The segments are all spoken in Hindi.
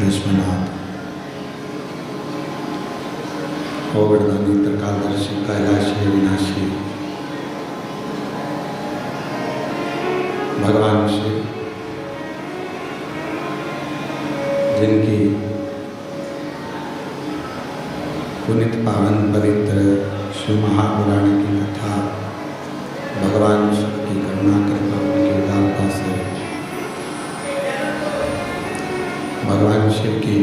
विश्वनाथ, ओगड़दानी त्रिकालदर्शी कैलाशी विनाशी भगवान शिव, जिनकी पुनित पावन पवित्र शिव महापुराण की कथा भगवान शिव की करुणा कृपा की उदारता से भगवान शिव की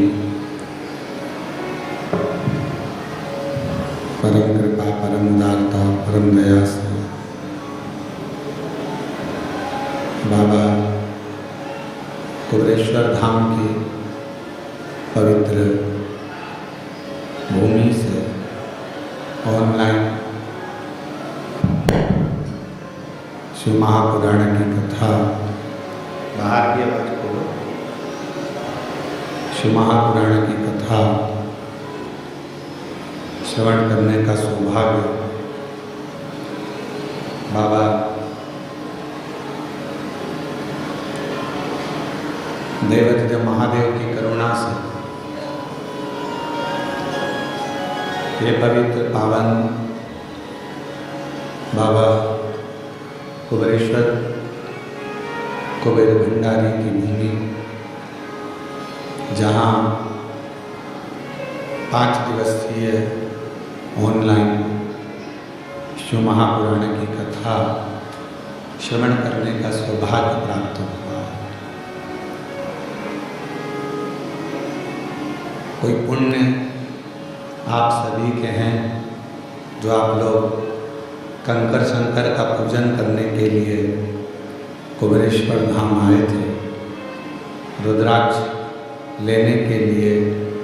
परम कृपा, परम उदारता, परम दया से बाबा कुबरेश्वर धाम की पवित्र भूमि से ऑनलाइन शिव महापुराण की कथा बाहर की आवाज खोलो। शिव महापुराण की कथा श्रवण करने का सौभाग्य बाबा देवाधिदेव महादेव की करुणा से ये पवित्र पावन बाबा कुबरेश्वर कुबेर भंडारी की भूमि, जहाँ 5 दिवसीय ऑनलाइन शिव महापुराण की कथा श्रवण करने का सौभाग्य प्राप्त हुआ। कोई पुण्य आप सभी के हैं जो आप लोग कंकर शंकर का पूजन करने के लिए कुबरेश्वर धाम आए थे, रुद्राक्ष लेने के लिए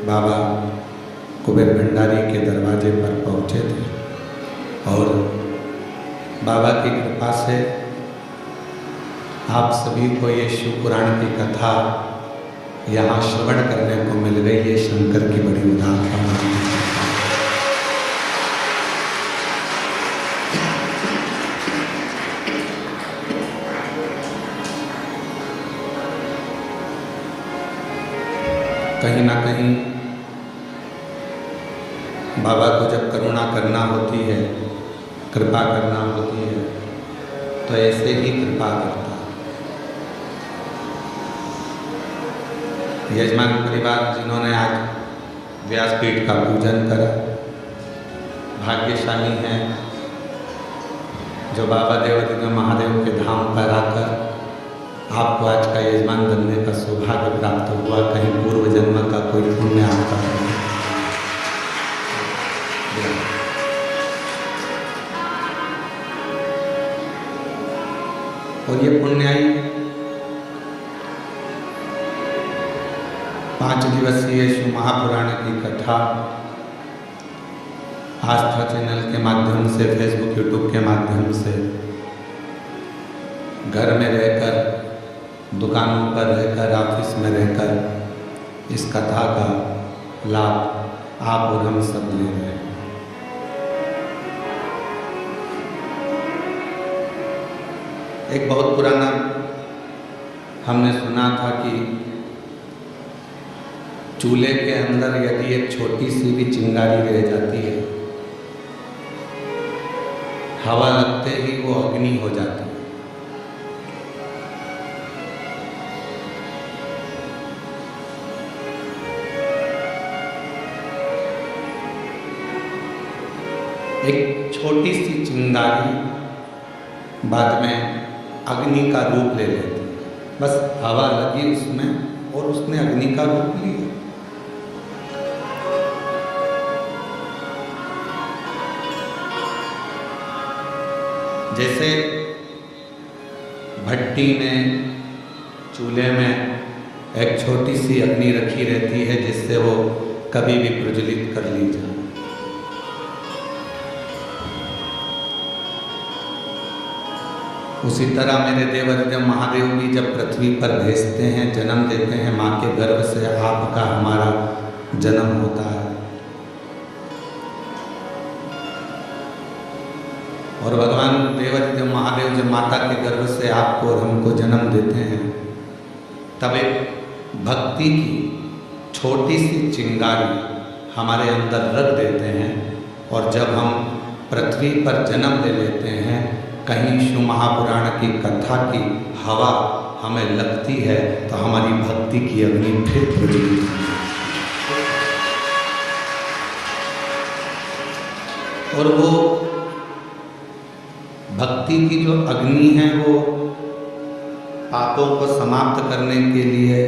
बाबा कुबेर भंडारी के दरवाजे पर पहुँचे थे और बाबा की कृपा से आप सभी को ये शिव पुराण की कथा यहाँ श्रवण करने को मिल गई। ये शंकर की बड़ी उदारता है। कहीं ना कहीं बाबा को जब करुणा करना होती है, कृपा करना होती है, तो ऐसे ही कृपा करता है। यजमान परिवार जिन्होंने आज व्यासपीठ का पूजन करा, भाग्यशाली हैं जो बाबा देवाधिदेव महादेव के धाम पर आकर आपको आज का यजमान बनने का सौभाग्य प्राप्त हुआ। कहीं पूर्व जन्म का कोई पुण्य आपका है। और ये पुण्याई 5 दिवसीय शिव महापुराण की कथा आस्था चैनल के माध्यम से, फेसबुक यूट्यूब के माध्यम से, घर में रहकर, दुकानों पर रहकर, ऑफिस में रहकर इस कथा का लाभ आप और हम सब ले रहे हैं। एक बहुत पुराना हमने सुना था कि चूल्हे के अंदर यदि एक छोटी सी भी चिंगारी रह जाती है, हवा लगते ही वो अग्नि हो जाती है। एक छोटी सी चिंगारी बाद में अग्नि का रूप ले लेती है। बस हवा लगी उसमें और उसने अग्नि का रूप लिया। जैसे भट्टी में, चूल्हे में एक छोटी सी अग्नि रखी रहती है जिससे वो कभी भी प्रज्वलित कर ली जाए। उसी तरह मेरे देवाधिदेव महादेव भी जब पृथ्वी पर भेजते हैं, जन्म देते हैं, माँ के गर्भ से आपका हमारा जन्म होता है। और भगवान देवाधिदेव महादेव जब माता के गर्भ से आपको और हमको जन्म देते हैं, तब एक भक्ति की छोटी सी चिंगारी हमारे अंदर रख देते हैं और जब हम पृथ्वी पर जन्म ले लेते हैं, कहीं शिव महापुराण की कथा की हवा हमें लगती है तो हमारी भक्ति की अग्नि फिर प्रज्वलित होती है। और वो भक्ति की जो अग्नि है वो पापों को समाप्त करने के लिए,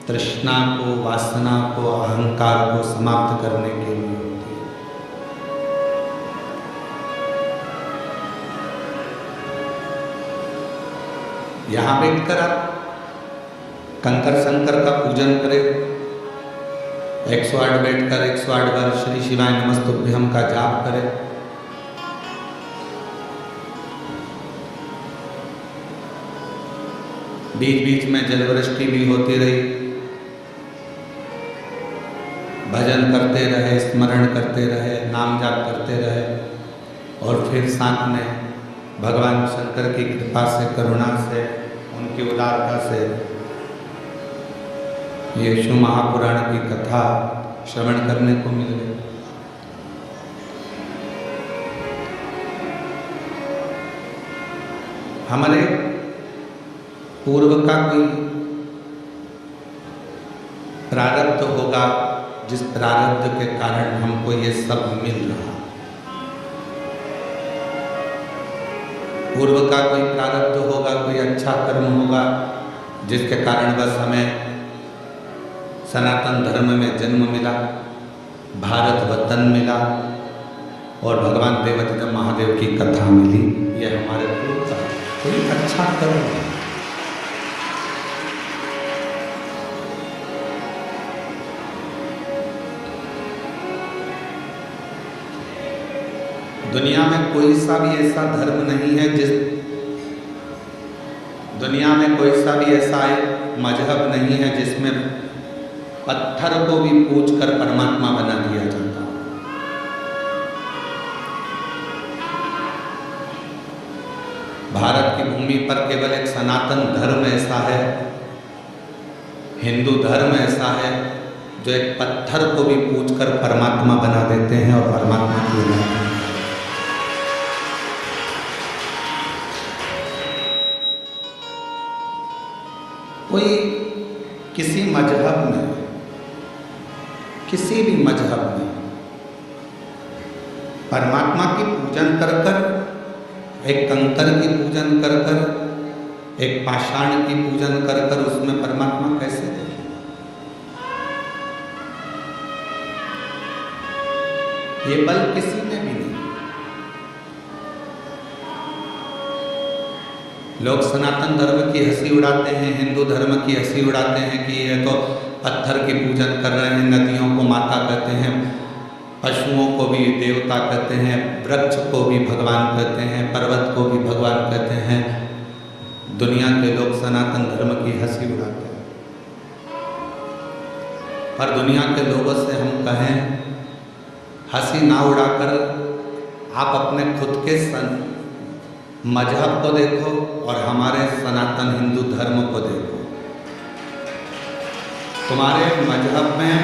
तृष्णा को, वासना को, अहंकार को समाप्त करने के लिए होती है। यहाँ बैठकर आप कंकर शंकर का पूजन करें, 108 बैठकर 108 बार श्री शिवाय नमस्तुभ्यम का जाप करें। बीच बीच में जलवृष्टि भी होती रही, भजन करते रहे, स्मरण करते रहे, नाम जाप करते रहे और फिर साथ में भगवान शंकर की कृपा से, करुणा से, उनकी उदारता से ये शिव महापुराण की कथा श्रवण करने को मिल गई। हमारे पूर्व का कोई प्रारब्ध होगा जिस प्रारब्ध के कारण हमको ये सब मिल रहा। पूर्व का कोई प्रारब्ध होगा, कोई अच्छा कर्म होगा जिसके कारण बस हमें सनातन धर्म में जन्म मिला, भारत वतन मिला और भगवान देवता महादेव की कथा मिली। ये हमारे पूर्व का कोई अच्छा कर्म है। दुनिया में कोई सा भी ऐसा धर्म नहीं है दुनिया में कोई सा भी ऐसा मजहब नहीं है जिसमें पत्थर को भी पूजकर परमात्मा बना दिया जाता। भारत की भूमि पर केवल एक सनातन धर्म ऐसा है, हिंदू धर्म ऐसा है जो एक पत्थर को भी पूजकर परमात्मा बना देते हैं और परमात्मा की बनाते हैं। कोई किसी मजहब में, किसी भी मजहब में परमात्मा की पूजन कर कर, एक कंकर की पूजन कर कर, एक पाषाण की पूजन कर कर उसमें परमात्मा कैसे देखे? ये बल किसी में भी नहीं। लोग सनातन धर्म की हंसी उड़ाते हैं, हिंदू धर्म की हंसी उड़ाते हैं कि ये तो पत्थर की पूजन कर रहे हैं, नदियों को माता कहते हैं, पशुओं को भी देवता कहते हैं, वृक्ष को भी भगवान कहते हैं, पर्वत को भी भगवान कहते हैं। दुनिया के लोग सनातन धर्म की हंसी उड़ाते हैं। पर दुनिया के लोगों से हम कहें, हंसी ना उड़ाकर आप अपने खुद के मजहब को देखो और हमारे सनातन हिंदू धर्म को देखो। तुम्हारे मजहब में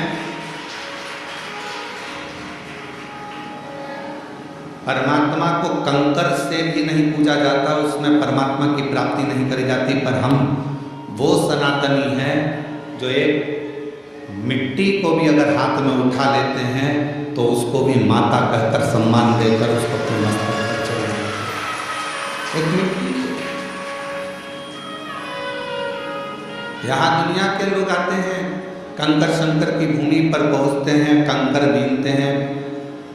परमात्मा को कंकर से भी नहीं पूजा जाता, उसमें परमात्मा की प्राप्ति नहीं करी जाती। पर हम वो सनातनी हैं जो एक मिट्टी को भी अगर हाथ में उठा लेते हैं तो उसको भी माता कहकर सम्मान देकर उसको अपने मस्तक पर चढ़ाते हैं। एक मिट्टी। यहाँ दुनिया के लोग आते हैं, कंकर शंकर की भूमि पर पहुँचते हैं, कंकर बीनते हैं,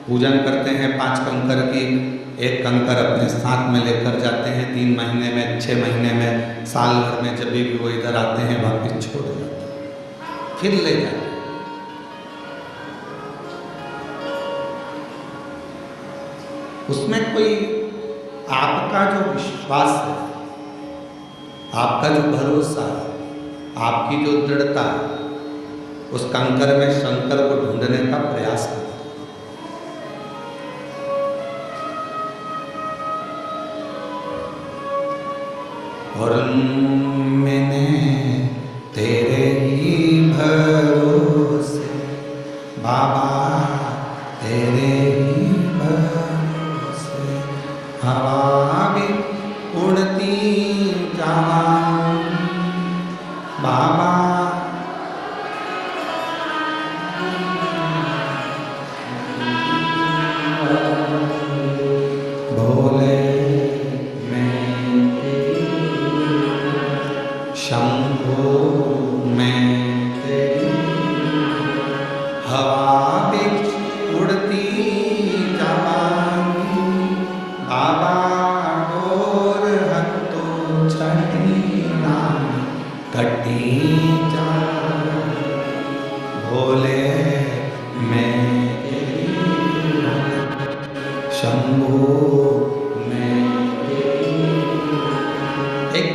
पूजन करते हैं 5 कंकर की। एक कंकर अपने साथ में लेकर जाते हैं, 3 महीने में, 6 महीने में, साल भर में जब भी वो इधर आते हैं वापिस छोड़ जाते हैं, फिर ले जाते हैं। उसमें कोई आपका जो विश्वास है, आपका जो भरोसा है, आपकी जो दृढ़ता है, उस कंकर में शंकर को ढूंढने का प्रयास करें। और मैंने तेरे ही भरोसे बाबा भोले मैं शंभो मैं तेरी हवा बिच उड़ती जावांगी बाबा डोर हत्तो छठी ना कटी जा भोले मैं शंभो मैं एक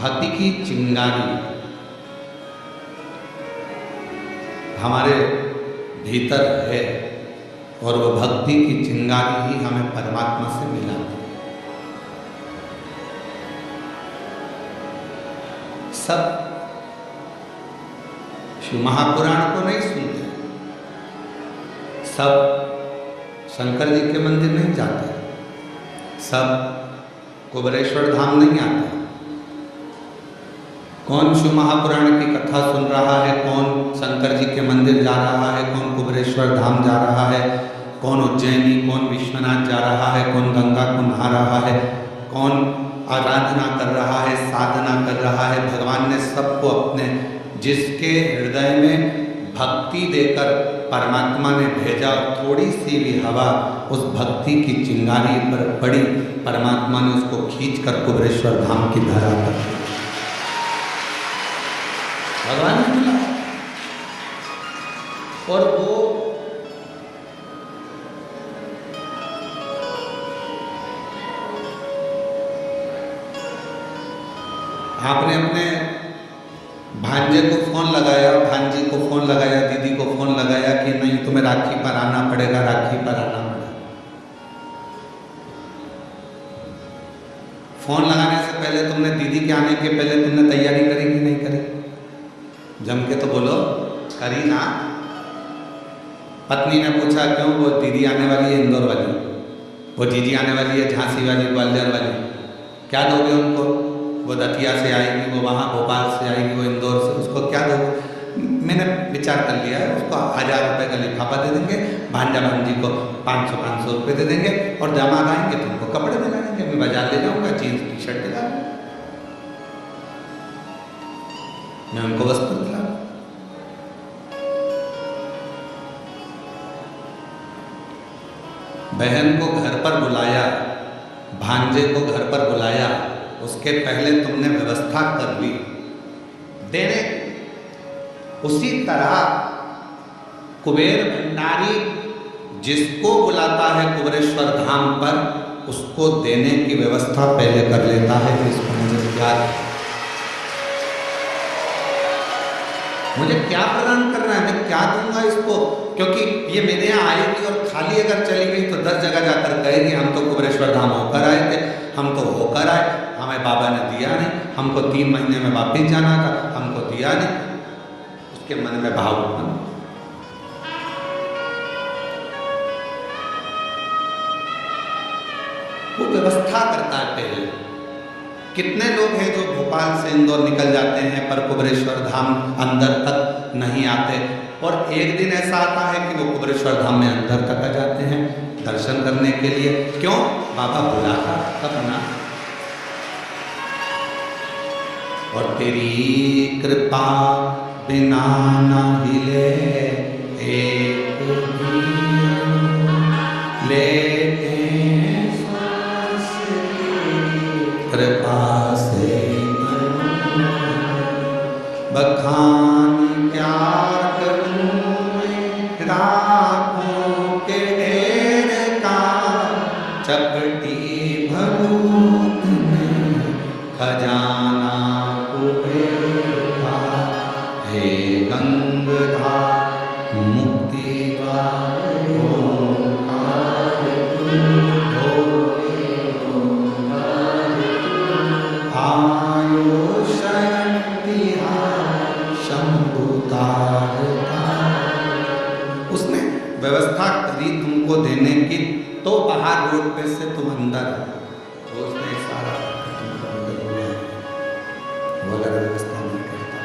भक्ति की चिंगारी हमारे भीतर है और वो भक्ति की चिंगारी ही हमें परमात्मा से मिलाती है। सब शिव महापुराण को नहीं सुनते, सब शंकर जी के मंदिर नहीं जाते, सब कुबेरेश्वर धाम नहीं आते। कौन शिव महापुराण की कथा सुन रहा है, कौन शंकर जी के मंदिर जा रहा है, कौन कुबेरेश्वर धाम जा रहा है, कौन उज्जैनी, कौन विश्वनाथ जा रहा है, कौन गंगा को नहा रहा है, कौन आराधना कर रहा है, साधना कर रहा है। भगवान ने सबको अपने जिसके हृदय में भक्ति देकर परमात्मा ने भेजा, थोड़ी सी भी हवा उस भक्ति की चिंगारी पर पड़ी, परमात्मा ने उसको खींचकर कुबेरेश्वर धाम की धरा पर भगवान ने मिला। और वो आपने अपने भांजे को फोन लगाया, भांजी को फोन लगाया, दीदी को फोन लगाया कि नहीं तुम्हें राखी पर आना पड़ेगा, राखी पर आना पड़ेगा। फोन लगाने से पहले तुमने दीदी के आने के पहले तुमने तैयारी करी कि नहीं करी? जम के तो बोलो, करी ना। पत्नी ने पूछा क्यों? वो दीदी आने वाली है इंदौर वाली, वो जीजी आने वाली है झांसी वाली, ग्वालियर वाली, क्या दोगे उनको? वो दतिया से आएगी, वो वहाँ भोपाल से आएगी, वो इंदौर से, उसको क्या दोगे? मैंने विचार कर लिया है, उसको 1000 रुपये का लिफाफा दे देंगे, भांजा भांजी को 500-500 रुपये दे देंगे और दामाद आएंगे तो उनको कपड़े दिला देंगे। मैं बाजार ले जाऊँगा, जीन्स टी शर्ट दिला दूँगा, मैं उनको वस्त्र दिला। बहन को घर पर बुलाया, भांजे को घर पर बुलाया, उसके पहले तुमने व्यवस्था कर ली देने। उसी तरह कुबेर भंडारी जिसको बुलाता है कुबेरेश्वर धाम पर, उसको देने की व्यवस्था पहले कर लेता है कि इसको मुझे क्या प्रदान करना है, मैं क्या दूंगा इसको, क्योंकि ये मेरे यहाँ आएगी और खाली अगर चली गई तो 10 जगह जाकर कहेगी हम तो कुबेरेश्वर धाम होकर आए थे, हम तो होकर आए, हमें बाबा ने दिया नहीं, हमको 3 महीने में वापिस जाना था, हमको दिया नहीं। उसके मन में भाव उत्पन्न, वो व्यवस्था करता है पहले। कितने लोग हैं जो भोपाल से इंदौर निकल जाते हैं पर कुबेरेश्वर धाम अंदर तक नहीं आते, और एक दिन ऐसा आता है कि वो कुबेरेश्वर धाम में अंदर तक आ जाते हैं दर्शन करने के लिए। क्यों? बाबा बुलाता तब ना। और तेरी कृपा बिना ना हिले एक भी लेते सांस कृपा से बखान क्या करूं मैं राखों के ढेर का, चपटी भरूत में खजाना कुबेरा, हे गंगाधर मुक्ति द्वार ओंकार आयो शक्ति शंभुतार। उसने व्यवस्था करी तुमको देने की, तो बाहर रोड पे से तुम अंदर, तो उसने सारा वो अगर व्यवस्था नहीं करता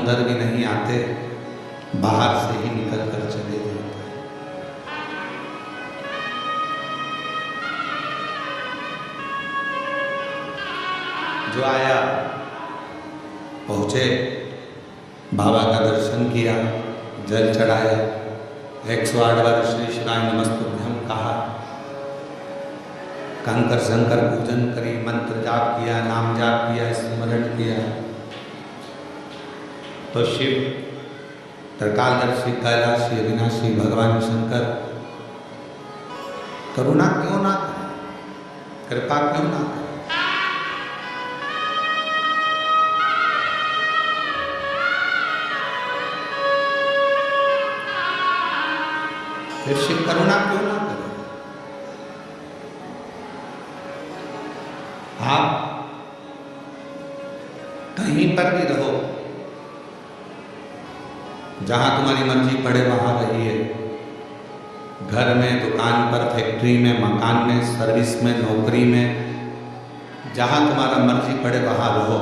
अंदर भी नहीं आते, बाहर से ही निकल कर चले जाते। जो आया पहुँचे, बाबा का दर्शन किया, जल चढ़ाया, 108 बार श्री शिवाय नमस्तुभ्यं कहा, कंकर शंकर पूजन करी, मंत्र जाप किया, नाम जाप किया, स्मरण किया। तो शिव त्रिकालदर्शी कैलाशी अविनाशी भगवान शंकर करुणा क्यों ना करें, कृपा क्यों ना करें। फिर शिव करुणा क्यों ना करे। आप कहीं पर भी रहो, जहां तुम्हारी मर्जी पड़े वहां रहिए, घर में, दुकान पर, फैक्ट्री में, मकान में, सर्विस में, नौकरी में, जहां तुम्हारा मर्जी पड़े वहां रहो।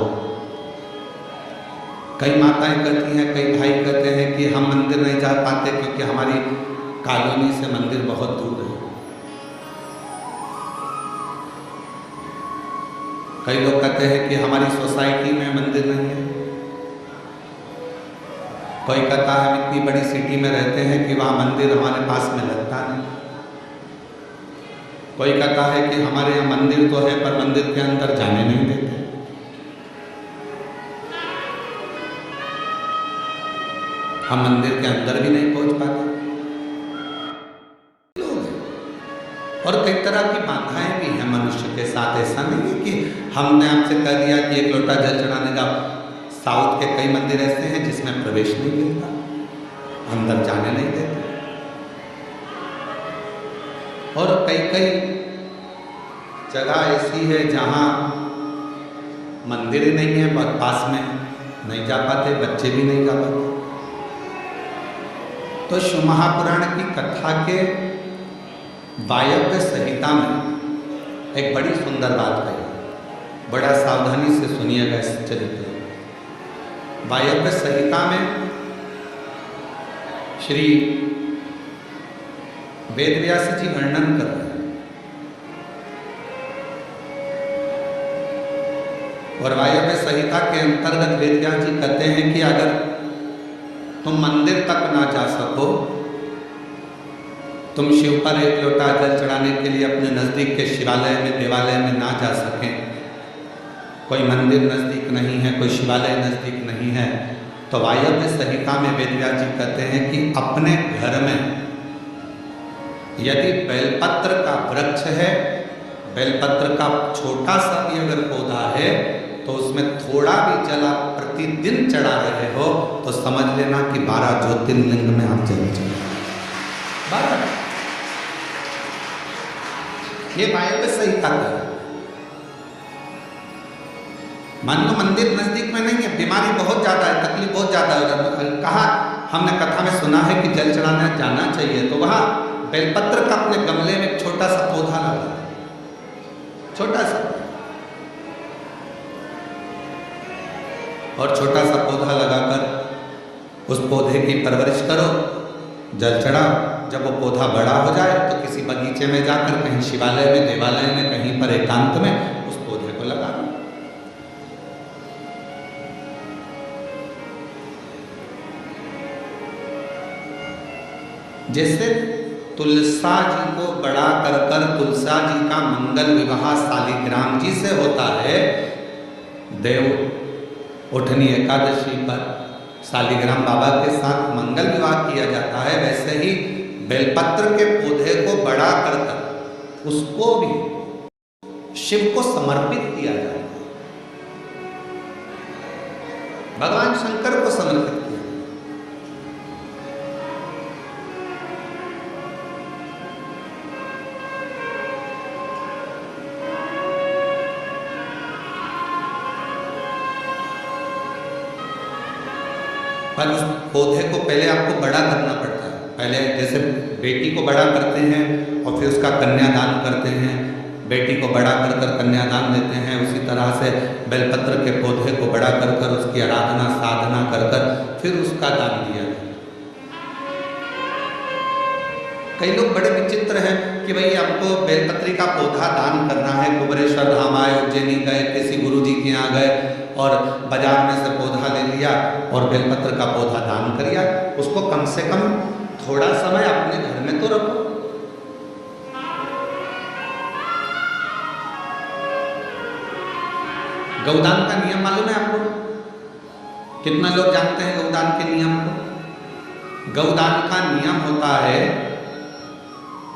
कई माताएं कहती हैं, कई भाई कहते हैं कि हम मंदिर नहीं जा पाते क्योंकि हमारी कॉलोनी से मंदिर बहुत दूर है। कई लोग कहते हैं कि हमारी सोसाइटी में मंदिर नहीं है। कोई कहता है हम इतनी बड़ी सिटी में रहते हैं कि वहाँ मंदिर हमारे पास में लगता नहीं। कोई कहता है कि हमारे यहाँ मंदिर तो है पर मंदिर के अंदर जाने नहीं देते। हम मंदिर के अंदर भी नहीं पहुँच पाते। और कई तरह की बाधाएं भी हैं मनुष्य के साथ। ऐसा नहीं है कि हमने आपसे कह दिया कि एक लोटा जल चढ़ाने का। साउथ के कई मंदिर ऐसे हैं जिसमें प्रवेश नहीं मिलता, अंदर जाने नहीं देते। और कई कई जगह ऐसी है जहां मंदिर नहीं है, बहुत पास में, नहीं जा पाते, बच्चे भी नहीं जा पाते। तो शिव महापुराण की कथा के वायव्य संहिता में एक बड़ी सुंदर बात कही, बड़ा सावधानी से सुनिएगा इस चरित्र। वायव्य संहिता में श्री वेदव्यास जी वर्णन कर रहे हैं। और वायव्य संहिता के अंतर्गत वेदव्यास जी कहते हैं कि अगर तुम मंदिर तक ना जा सको, तुम शिव पर एक लोटा जल चढ़ाने के लिए अपने नज़दीक के शिवालय में, देवालय में ना जा सकें, कोई मंदिर नज़दीक नहीं है, कोई शिवालय नज़दीक नहीं है, तो वायव्य संहिता में वेदव्यास जी कहते हैं कि अपने घर में यदि बेलपत्र का वृक्ष है, बेलपत्र का छोटा सा भी अगर पौधा है, तो उसमें थोड़ा भी जल आप प्रतिदिन चढ़ा रहे हो तो समझ लेना कि 12 ज्योतिर्लिंग में आप जल चढ़ा। 12 ये वायव्य संहिता का है। मान लो मंदिर नजदीक में नहीं है, बीमारी बहुत ज्यादा है, तकलीफ बहुत ज्यादा है, कहा हमने कथा में सुना है कि जल चढ़ाने जाना चाहिए, तो वहां बेलपत्र का अपने गमले में एक छोटा सा पौधा लगा, छोटा सा, और छोटा सा पौधा लगाकर उस पौधे की परवरिश करो, जल चढ़ाओ। जब वो पौधा बड़ा हो जाए तो किसी बगीचे में जाकर, कहीं शिवालय में, देवालय में, कहीं पर एकांत में उस पौधे को लगा दो। जैसे तुलसा जी को बड़ा कर तुलसा जी का मंगल विवाह शालिग्राम जी से होता है, देव उठनी एकादशी पर शालिग्राम बाबा के साथ मंगल विवाह किया जाता है, वैसे ही बेलपत्र के पौधे को बड़ा कर उसको भी शिव को समर्पित किया जाता है, भगवान शंकर को समर्पित किया। पर उस पौधे को पहले आपको बड़ा करना पड़ता है। पहले जैसे बेटी को बड़ा करते हैं और फिर उसका कन्यादान करते हैं, बेटी को बड़ा कर कन्यादान देते हैं, उसी तरह तरह से बेलपत्र के पौधे को बड़ा कर कर उसकी आराधना साधना कर कर फिर उसका दान दिया जाए। कई लोग बड़े विचित्र हैं कि भाई हमको बेलपत्री का पौधा दान करना है, कुबेरेश्वर धाम आए, उज्जैनी गए, किसी गुरुजी के यहाँ गए और बाजार में से पौधा ले लिया और बेलपत्र का पौधा दान कर दिया। उसको कम से कम थोड़ा समय अपने घर में तो रखो। गौदान का नियम मालूम है आपको? कितना लोग जानते हैं गौदान के नियम को? गौदान का नियम होता है,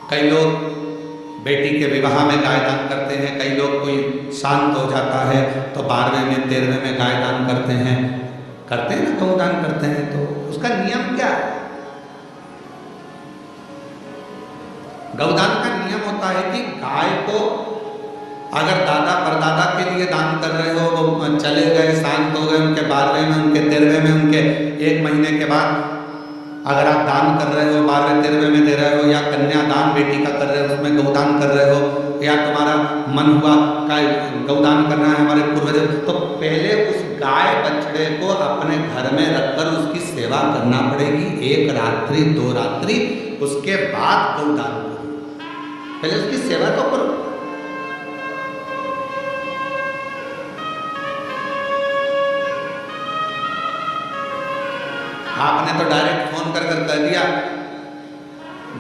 कई लोग बेटी के विवाह में गाय दान करते हैं, कई लोग कोई शांत हो जाता है तो 12वें में 13वें में गाय दान करते हैं ना, गौदान करते हैं। तो उसका नियम क्या है? गौदान का नियम होता है कि गाय को अगर दादा परदादा के लिए दान कर रहे हो, वो चले गए, शांत हो गए, उनके 12वें में, उनके 13वें में, उनके 1 महीने के बाद अगर आप दान कर रहे हो, 12वें 13वें में दे रहे हो, या कन्यादान बेटी का कर रहे हो, उसमें गौदान कर रहे हो, या तुम्हारा मन हुआ का गौदान करना है हमारे पूर्वज, तो पहले उस गाय बछड़े को अपने घर में रखकर उसकी सेवा करना पड़ेगी 1 रात्रि 2 रात्रि, उसके बाद गौदान करो। पहले उसकी सेवा तो करो। आपने तो डायरेक्ट फोन कर कर कह दिया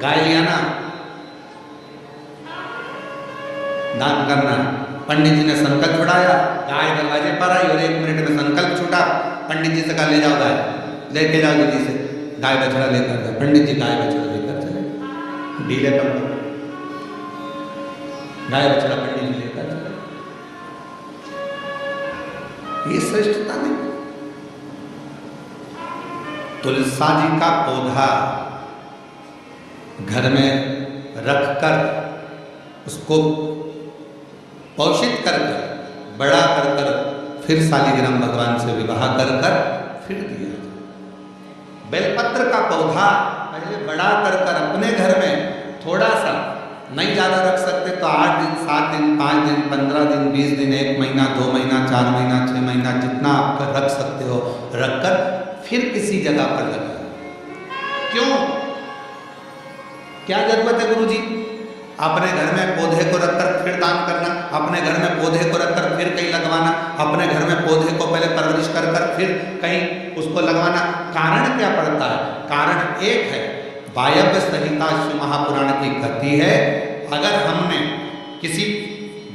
गाय लिया ना, दान करना। पंडित जी ने संकल्प छुड़ाया, गाय दरवाजे पर आई और 1 मिनट में संकल्प छूटा। पंडित जी से कहा ले जाओ गाय, लेके जाओ जल्दी से, गाय बछड़ा लेकर जाओ। पंडित जी गाय बछड़ा लेकर चले, डीले कम करो, गाय बछड़ा पंडित जी लेकर चले। ये श्रेष्ठता नहीं। तुलसा जी का पौधा घर में रखकर उसको पोषित कर बड़ा कर कर फिर शालिग्राम भगवान से विवाह कर कर फिर दिया। बेलपत्र का पौधा पहले बड़ा कर कर अपने घर में थोड़ा सा, नहीं ज़्यादा रख सकते तो 8 दिन 7 दिन 5 दिन 15 दिन 20 दिन 1 महीना 2 महीना 4 महीना 6 महीना जितना आप रख सकते हो रखकर फिर किसी जगह पर लगा। क्यों? क्या जरूरत है गुरुजी अपने घर में पौधे को रखकर फिर दान करना, अपने घर में पौधे को रखकर फिर कहीं लगवाना, अपने घर में पौधे को पहले परवरिश कर कर फिर कहीं उसको लगवाना? कारण क्या पड़ता है? कारण एक है, वायव्य संहिता शिव महापुराण की कहती है, अगर हमने किसी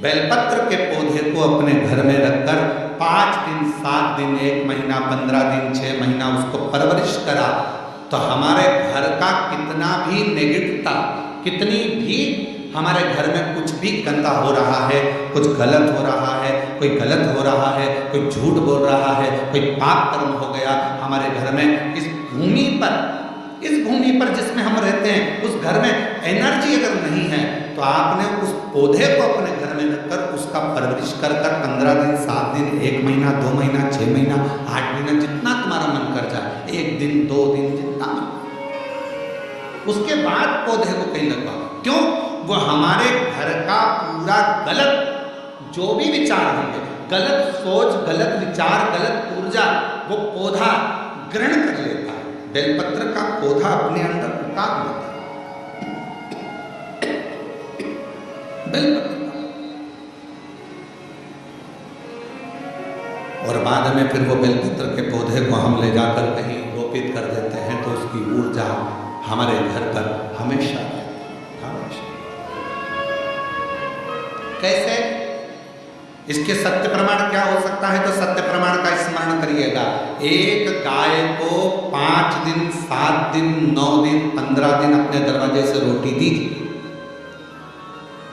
बेलपत्र के पौधे को अपने घर में रखकर 5 दिन 7 दिन 1 महीना 15 दिन 6 महीना उसको परवरिश करा तो हमारे घर का कितना भी नेगेटिवता, कितनी भी हमारे घर में कुछ भी गंदा हो रहा है, कुछ गलत हो रहा है, कोई गलत हो रहा है, कोई झूठ बोल रहा है, कोई पाप कर्म हो गया हमारे घर में, इस भूमि पर जिसमें हम रहते हैं उस घर में एनर्जी अगर नहीं है तो आपने उस पौधे को अपने घर में रखकर उसका परवरिश कर कर 15 दिन 7 दिन 1 महीना 2 महीना 6 महीना 8 महीना जितना तुम्हारा मन कर जाए, 1 दिन 2 दिन जितना, उसके बाद पौधे को कहीं लगवाओ। क्यों? वो हमारे घर का पूरा गलत जो भी विचार होंगे, गलत सोच, गलत विचार, गलत ऊर्जा वो पौधा ग्रहण कर लेता है। बेलपत्र का पौधा अपने अंदर उतार लेता है। बेलपत्र और बाद में फिर वो बेलपत्र के पौधे को हम ले जाकर कहीं रोपित कर देते हैं तो उसकी ऊर्जा हमारे घर पर हमेशा कैसे? इसके सत्य प्रमाण क्या हो सकता है? तो सत्य प्रमाण का स्मरण करिएगा। एक गाय को 5 दिन 7 दिन 9 दिन 15 दिन अपने दरवाजे से रोटी दीजिए।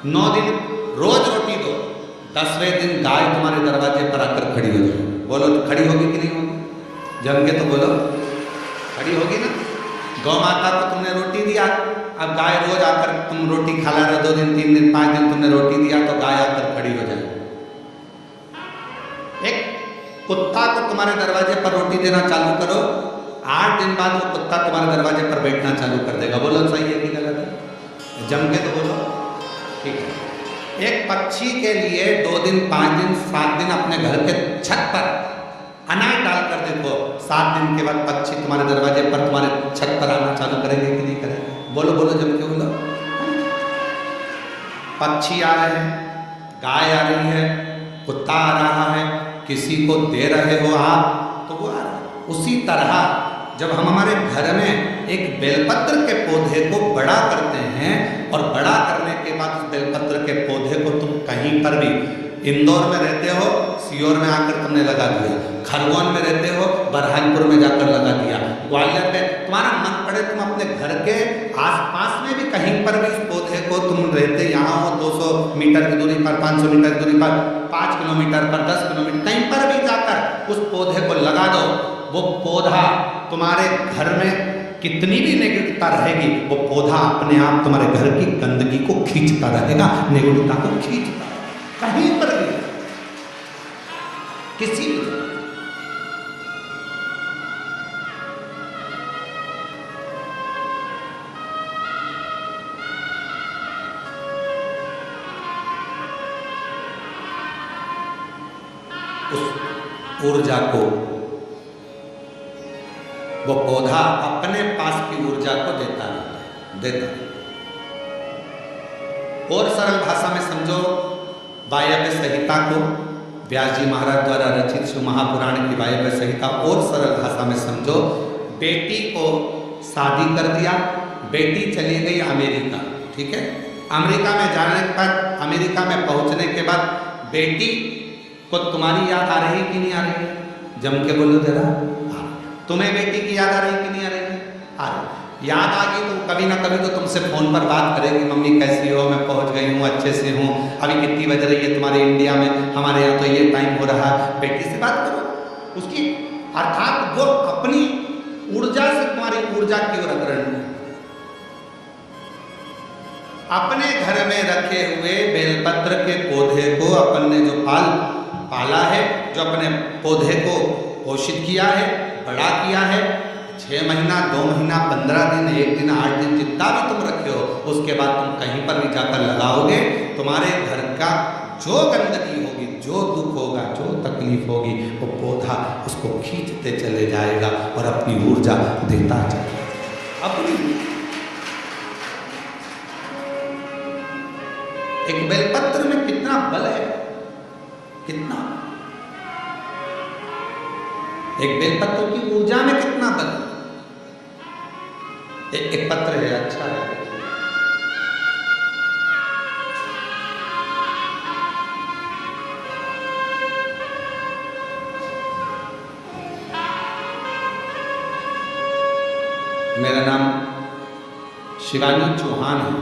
9 दिन रोज रोटी दो, 10वें दिन गाय तुम्हारे दरवाजे पर आकर खड़ी हो जाए। बोलो खड़ी होगी कि नहीं होगी? जम के तो बोलो खड़ी होगी ना। गौ माता को तुमने रोटी दिया, अब गाय रोज आकर तुम रोटी खा ला रहे, 2 दिन 3 दिन 5 दिन तुमने रोटी दिया तो गाय आकर खड़ी हो जाए। एक कुत्ता को तुम्हारे दरवाजे पर रोटी देना चालू करो, 8 दिन बाद वो कुत्ता तुम्हारे दरवाजे पर बैठना चालू कर देगा। बोलो सही है कि गलत है? जम के तो बोलो ठीक है। एक पक्षी के लिए 2 दिन, 5 दिन, 7 दिन अपने घर के छत पर अनाज डालकर देखो, 7 दिन के बाद पक्षी तुम्हारे दरवाजे पर, तुम्हारे छत पर आना चालू करेंगे कि नहीं करेंगे? बोलो बोलो, जम के बोलो। पक्षी आ रहे हैं, गाय आ रही है, कुत्ता आ रहा है, किसी को दे रहे हो आप तो वो आ रहा है। उसी तरह जब हम हमारे घर में एक बेलपत्र के पौधे को बड़ा करते हैं और बड़ा करने के बाद उस बेलपत्र के पौधे को तुम कहीं पर भी, इंदौर में रहते हो, सीहोर में आकर तुमने लगा दिया, खरगोन में रहते हो, बरहानपुर में जाकर लगा दिया, ग्वालियर में, तुम्हारा मन पड़े तुम अपने घर के आसपास में भी कहीं पर भी इस पौधे को, तुम रहते यहाँ हो 200 मीटर की दूरी पर, 500 मीटर की दूरी पर, 5 किलोमीटर पर, 10 किलोमीटर, कहीं पर भी जाकर उस पौधे को लगा दो। वो पौधा तुम्हारे घर में कितनी भी नेगेटिवता रहेगी, वो पौधा अपने आप तुम्हारे घर की गंदगी को खींचता रहेगा, नेगेटिवता को खींचता रहेगा, कहीं पर भी, किसी भी। उस ऊर्जा को वो पौधा अपने पास की ऊर्जा को देता है। और सरल भाषा में समझो, वायव्य संहिता को, व्यास जी महाराज द्वारा रचित शिव महापुराण की वायव्य संहिता और सरल भाषा में समझो। बेटी को शादी कर दिया, बेटी चली गई अमेरिका, ठीक है। अमेरिका में जाने के बाद, अमेरिका में पहुंचने के बाद बेटी को तुम्हारी याद आ रही कि नहीं आ रही है? जम के बोलो जरा। तुम्हें बेटी की याद आ रही कि नहीं आ रही? आ रही। याद आ गई तो कभी ना कभी तो तुमसे फोन पर बात करेगी, मम्मी कैसी हो, मैं पहुंच गई हूँ, अच्छे से हूँ, अभी कितनी बज रही है तुम्हारे इंडिया में, हमारे यहाँ तो ये टाइम हो रहा है। बेटी से बात करो उसकी, अर्थात वो अपनी ऊर्जा से तुम्हारी ऊर्जा की ओर अग्रणी। अपने घर में रखे हुए बेलपत्र के पौधे को अपन ने जो पाला है, जो अपने पौधे को पोषित किया है, बड़ा किया है, 6 महीना, 2 महीना, 15 दिन, 1 दिन, 8 दिन, जितना भी तुम रखे हो, उसके बाद तुम कहीं पर भी जाकर लगाओगे, तुम्हारे घर का जो गंदगी होगी, जो दुख होगा, जो तकलीफ होगी, वो पौधा उसको खींचते चले जाएगा और अपनी ऊर्जा देता जाएगा। अपनी एक बेलपत्र में कितना बल है, कितना, एक बेलपत्र की ऊर्जा में कितना बल। एक पत्र है, अच्छा है, मेरा नाम शिवानी चौहान है,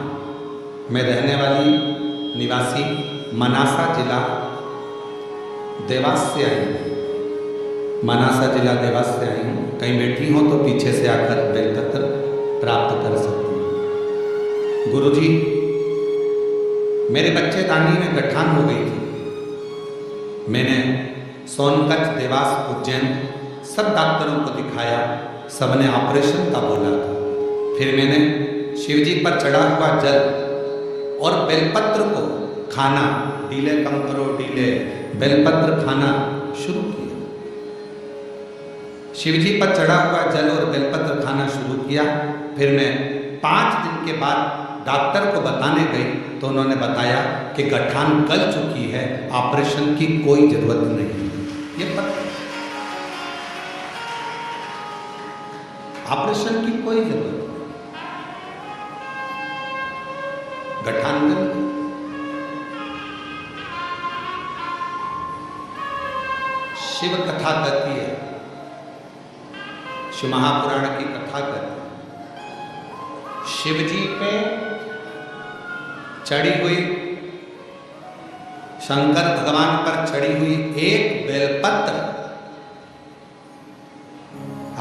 मैं रहने वाली निवासी मनासा जिला देवास से आई हूँ। मनासा जिला देवास से आई हूँ। कहीं बैठी हो तो पीछे से आकर बेलपत्र प्राप्त कर सकती हूँ। गुरुजी, मेरे बच्चेदानी में गठान हो गई थी। मैंने सोनकच्छ, देवास, उज्जैन सब डॉक्टरों को दिखाया, सबने ऑपरेशन का बोला था। फिर मैंने शिवजी पर चढ़ा हुआ जल और बेलपत्र को खाना, डीले कम करो डीले, बेलपत्र खाना शुरू किया। शिवजी पर चढ़ा हुआ जल और बेलपत्र खाना शुरू किया। फिर मैं 5 दिन के बाद डॉक्टर को बताने गई तो उन्होंने बताया कि गठान गल चुकी है, ऑपरेशन की कोई जरूरत नहीं। ये ऑपरेशन की कोई जरूरत नहीं, गठान गल। शिव कथा कहती है, शिव महापुराण की कथा कहती है, शिव जी पे चढ़ी हुई, शंकर भगवान पर चढ़ी हुई एक बेलपत्र,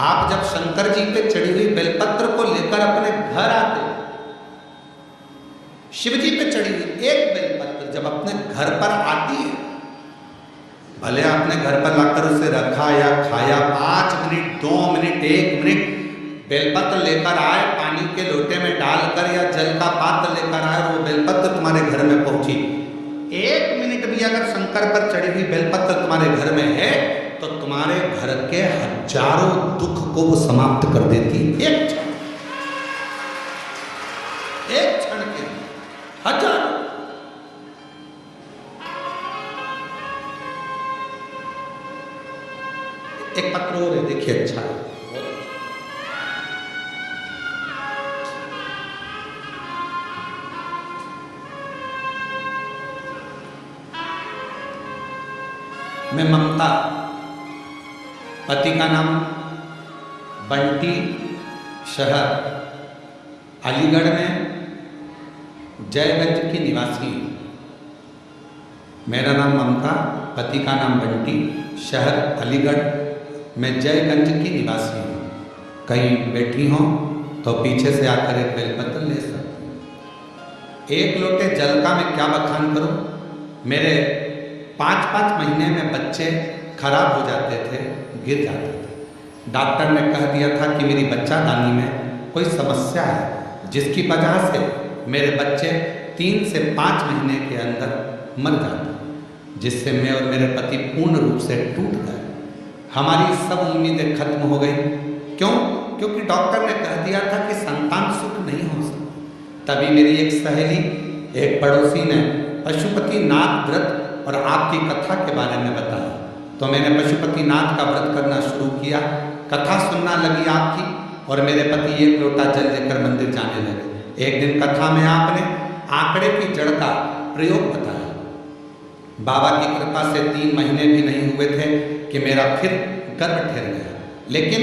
आप जब शंकर जी पे चढ़ी हुई बेलपत्र को लेकर अपने घर आते, शिव जी पे चढ़ी हुई एक बेलपत्र जब अपने घर पर आती है, भले आपने घर पर लाकर उसे रखा या खाया, 5 मिनट, 2 मिनट, 1 मिनट बेलपत्र लेकर आए, पानी के लोटे में डालकर या जल का पात्र लेकर आए और वो बेलपत्र तुम्हारे घर में पहुंची, 1 मिनट भी अगर शंकर पर चढ़ी हुई बेलपत्र तुम्हारे घर में है तो तुम्हारे घर के हजारों दुख को वो समाप्त कर देती। एक क्षण के हजार। एक पत्र और है, देखिए, अच्छा है। मैं ममता, पति का नाम बंटी, शहर अलीगढ़ में जयगंज की निवासी। मेरा नाम ममता, पति का नाम बंटी, शहर अलीगढ़ में जयगंज की निवासी हूँ। कहीं बैठी हो तो पीछे से आकर एक बेलपत्र ले सकती हूँ। 1 लोटे जल का मैं क्या बखान करूँ। मेरे 5-5 महीने में बच्चे खराब हो जाते थे, गिर जाते थे। डॉक्टर ने कह दिया था कि मेरी बच्चादानी में कोई समस्या है, जिसकी वजह से मेरे बच्चे 3 से 5 महीने के अंदर मर जाते, जिससे मैं और मेरे पति पूर्ण रूप से टूट गए। हमारी सब उम्मीदें खत्म हो गई। क्यों? क्योंकि डॉक्टर ने कह दिया था कि संतान सुख नहीं हो सकता। तभी मेरी एक सहेली, एक पड़ोसी ने पशुपतिनाथ व्रत और आपकी कथा के बारे में बताया, तो मैंने पशुपतिनाथ का व्रत करना शुरू किया। कथा सुनना लगी आपकी, और मेरे पति 1 लोटा जल लेकर मंदिर जाने लगे। एक दिन कथा में आपने आंकड़े की जड़ का प्रयोग बताया। बाबा की कृपा से 3 महीने भी नहीं हुए थे कि मेरा फिर गर्भ ठहर गया। लेकिन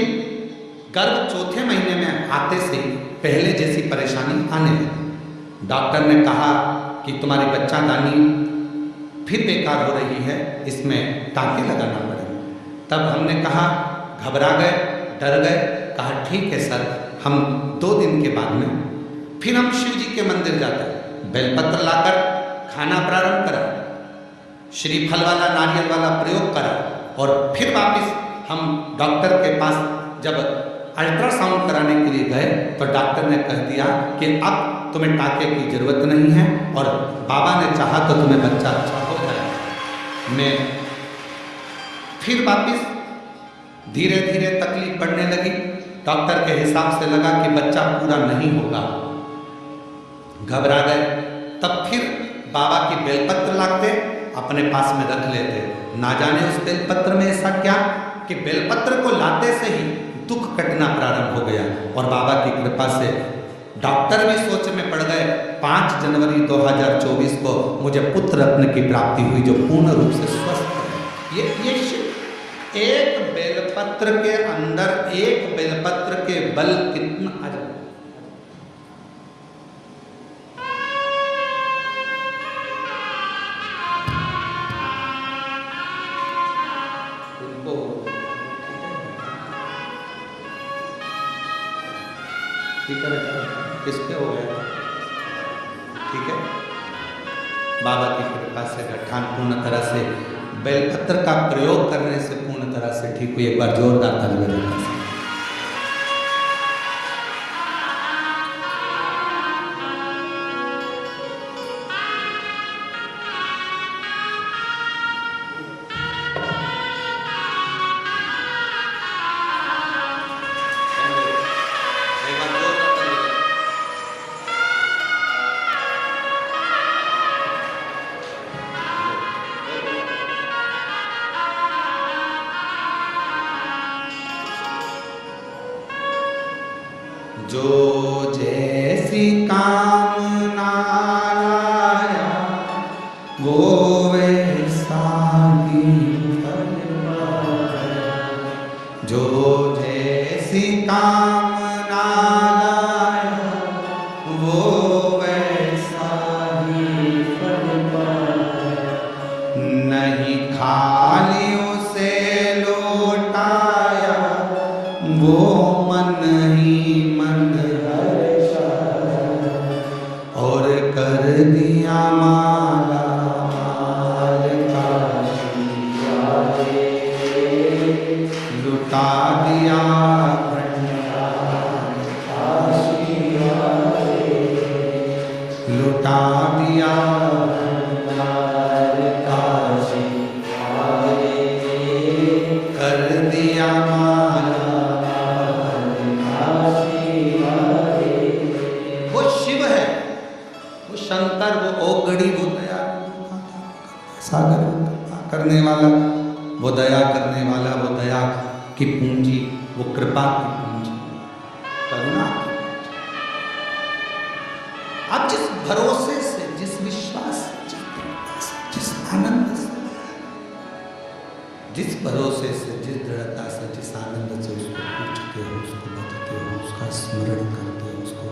गर्भ 4थे महीने में आते से पहले जैसी परेशानी आने लगी। डॉक्टर ने कहा कि तुम्हारी बच्चादानी फिर बेकार हो रही है, इसमें टाँके लगाना पड़ेगा। तब हमने कहा, घबरा गए, डर गए। कहा ठीक है सर, हम 2 दिन के बाद में फिर हम शिव जी के मंदिर जाते, बेलपत्र लाकर खाना प्रारंभ करा, श्रीफल वाला नारियल वाला प्रयोग करा, और फिर वापस हम डॉक्टर के पास जब अल्ट्रासाउंड कराने के लिए गए तो डॉक्टर ने कह दिया कि अब तुम्हें टाँके की जरूरत नहीं है, और बाबा ने चाहा तो तुम्हें बच्चा अच्छा हो जाए। मैं फिर वापस धीरे धीरे तकलीफ बढ़ने लगी। डॉक्टर के हिसाब से लगा कि बच्चा पूरा नहीं होगा। घबरा गए। तब फिर बाबा की बेलपत्र लाते, अपने पास में रख लेते। ना जाने उस बेलपत्र में ऐसा क्या कि बेलपत्र को लाते से ही दुख कटना प्रारंभ हो गया, और बाबा की कृपा से डॉक्टर भी सोच में पड़ गए। 5 जनवरी 2024 को मुझे पुत्र रत्न की प्राप्ति हुई, जो पूर्ण रूप से स्वस्थ है। ये एक बेलपत्र के अंदर, एक बेलपत्र के बल कितना आ जाए। ठीक है बेटा, किसके हो गया? ठीक है, बाबा की कृपा से गठान पूर्ण तरह से बेलपत्र का प्रयोग करने से पूर्ण तरह से ठीक हुई। एक बार जोरदार ताली बजाइए। जो जैसी कामना लाया वो वैसा ही फल पाया। जो जैसी कामना लाया वो वैसा ही फल पाया। नहीं खाली उसे लौटाया वो मन ही कर दिया माला माल काशिया लुटा दिया काशिया लुटा दिया वो दया करने वाला, वो दया की पूंजी, वो कृपा की पूंजी, करुणा की पूंजी। आप जिस भरोसे से, जिस विश्वास से, जिस आनंद से, जिस भरोसे से, जिस दृढ़ता से, जिस आनंद से उसको पूछते हो, उसको बचते हो, उसका स्मरण करते हो, उसको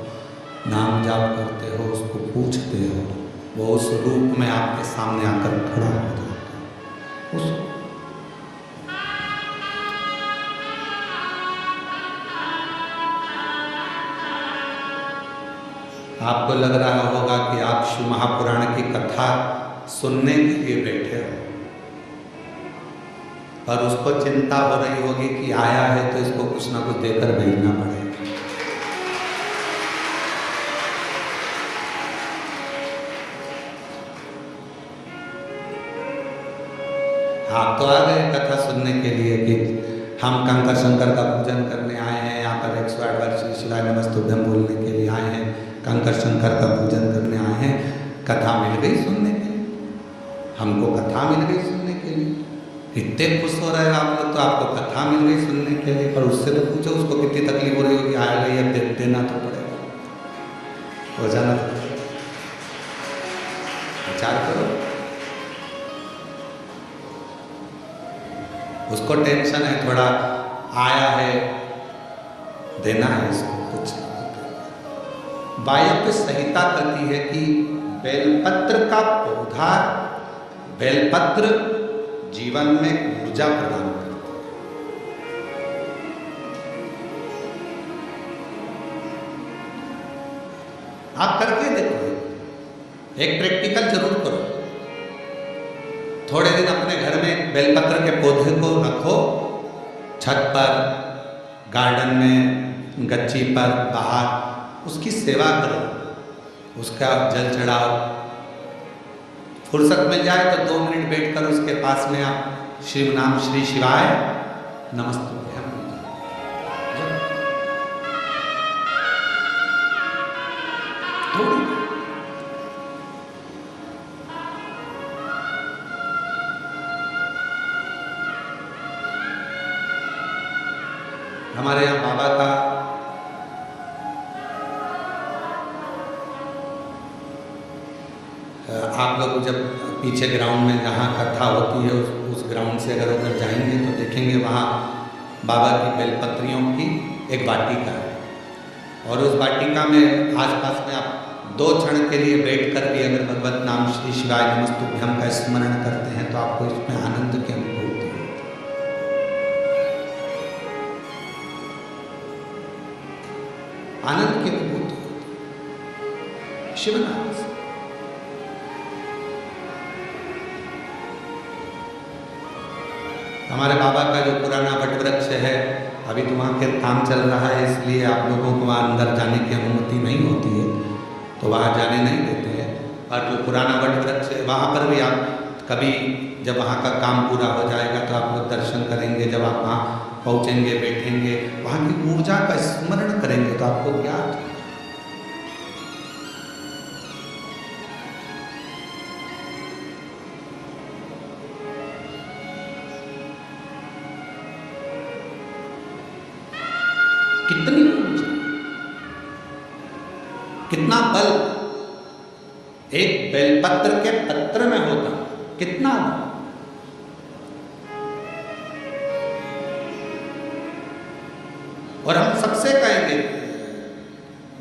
नाम जाप करते हो, उसको पूछते हो, वो उस रूप में आपके सामने आकर खड़ा हो जाता है। आपको लग रहा होगा कि आप शिव महापुराण की कथा सुनने के लिए बैठे हो, पर उसको चिंता हो रही होगी कि आया है तो इसको कुछ ना कुछ देकर भेजना पड़ेगा। आप तो आ गए कथा सुनने के लिए कि हम कंकर शंकर का पूजन करने आए हैं, यहाँ पर 108 बार श्री शिवाय नमस्तुभ्यम बोलने के लिए आए हैं, कंकर शंकर का पूजन करने आए हैं। कथा मिल गई सुनने के लिए, हमको कथा मिल गई सुनने के लिए। इतने खुश हो रहे हो आप लोग, तो आपको कथा मिल गई सुनने के लिए, पर उससे तो पूछो उसको कितनी तकलीफ हो रही होगी, आ गई अब देना तो पड़ेगा, हो जाना तो पड़ेगा। विचार करो, उसको टेंशन है, थोड़ा आया है, देना है इसको कुछ। वायव्य संहिता कहती है कि बेलपत्र का पौधा, बेलपत्र जीवन में ऊर्जा प्रदान करता है। आप करके देखो, एक प्रैक्टिकल जरूर करो। थोड़े दिन अपने घर में बेलपत्र के पौधे को रखो, छत पर, गार्डन में, गच्ची पर, बाहर, उसकी सेवा करो, उसका जल चढ़ाओ। फुर्सत मिल जाए तो 2 मिनट बैठकर उसके पास में आप शिव नाम, श्री शिवाय नमस्तुभ्यम। हमारे यहाँ बाबा का आप लोग जब पीछे ग्राउंड में जहाँ कथा होती है उस ग्राउंड से अगर उधर जाएंगे तो देखेंगे वहाँ बाबा की बेलपत्रियों की एक वाटिका है, और उस वाटिका में आसपास में आप 2 क्षण के लिए बैठकर भी अगर भगवत नाम श्री शिवाय नमस्तुभ्यम का स्मरण करते हैं तो आपको इसमें आनंद की अनुभूति होती है। आनंद की अनुभूति होती शिव नाम से। हमारे बाबा का जो पुराना वट वृक्ष है, अभी तो वहाँ के काम चल रहा है, इसलिए आप लोगों को वहाँ अंदर जाने की अनुमति नहीं होती है, तो वहाँ जाने नहीं देते हैं। और जो पुराना वट वृक्ष है वहाँ पर भी आप कभी जब वहाँ का काम पूरा हो जाएगा तो आप लोग दर्शन करेंगे। जब आप वहाँ पहुँचेंगे, बैठेंगे, वहाँ की ऊर्जा का स्मरण करेंगे तो आपको ज्ञात कितनी ऊर्जा, कितना बल एक बेलपत्र के पत्र में होता, कितना। और हम सबसे कहेंगे,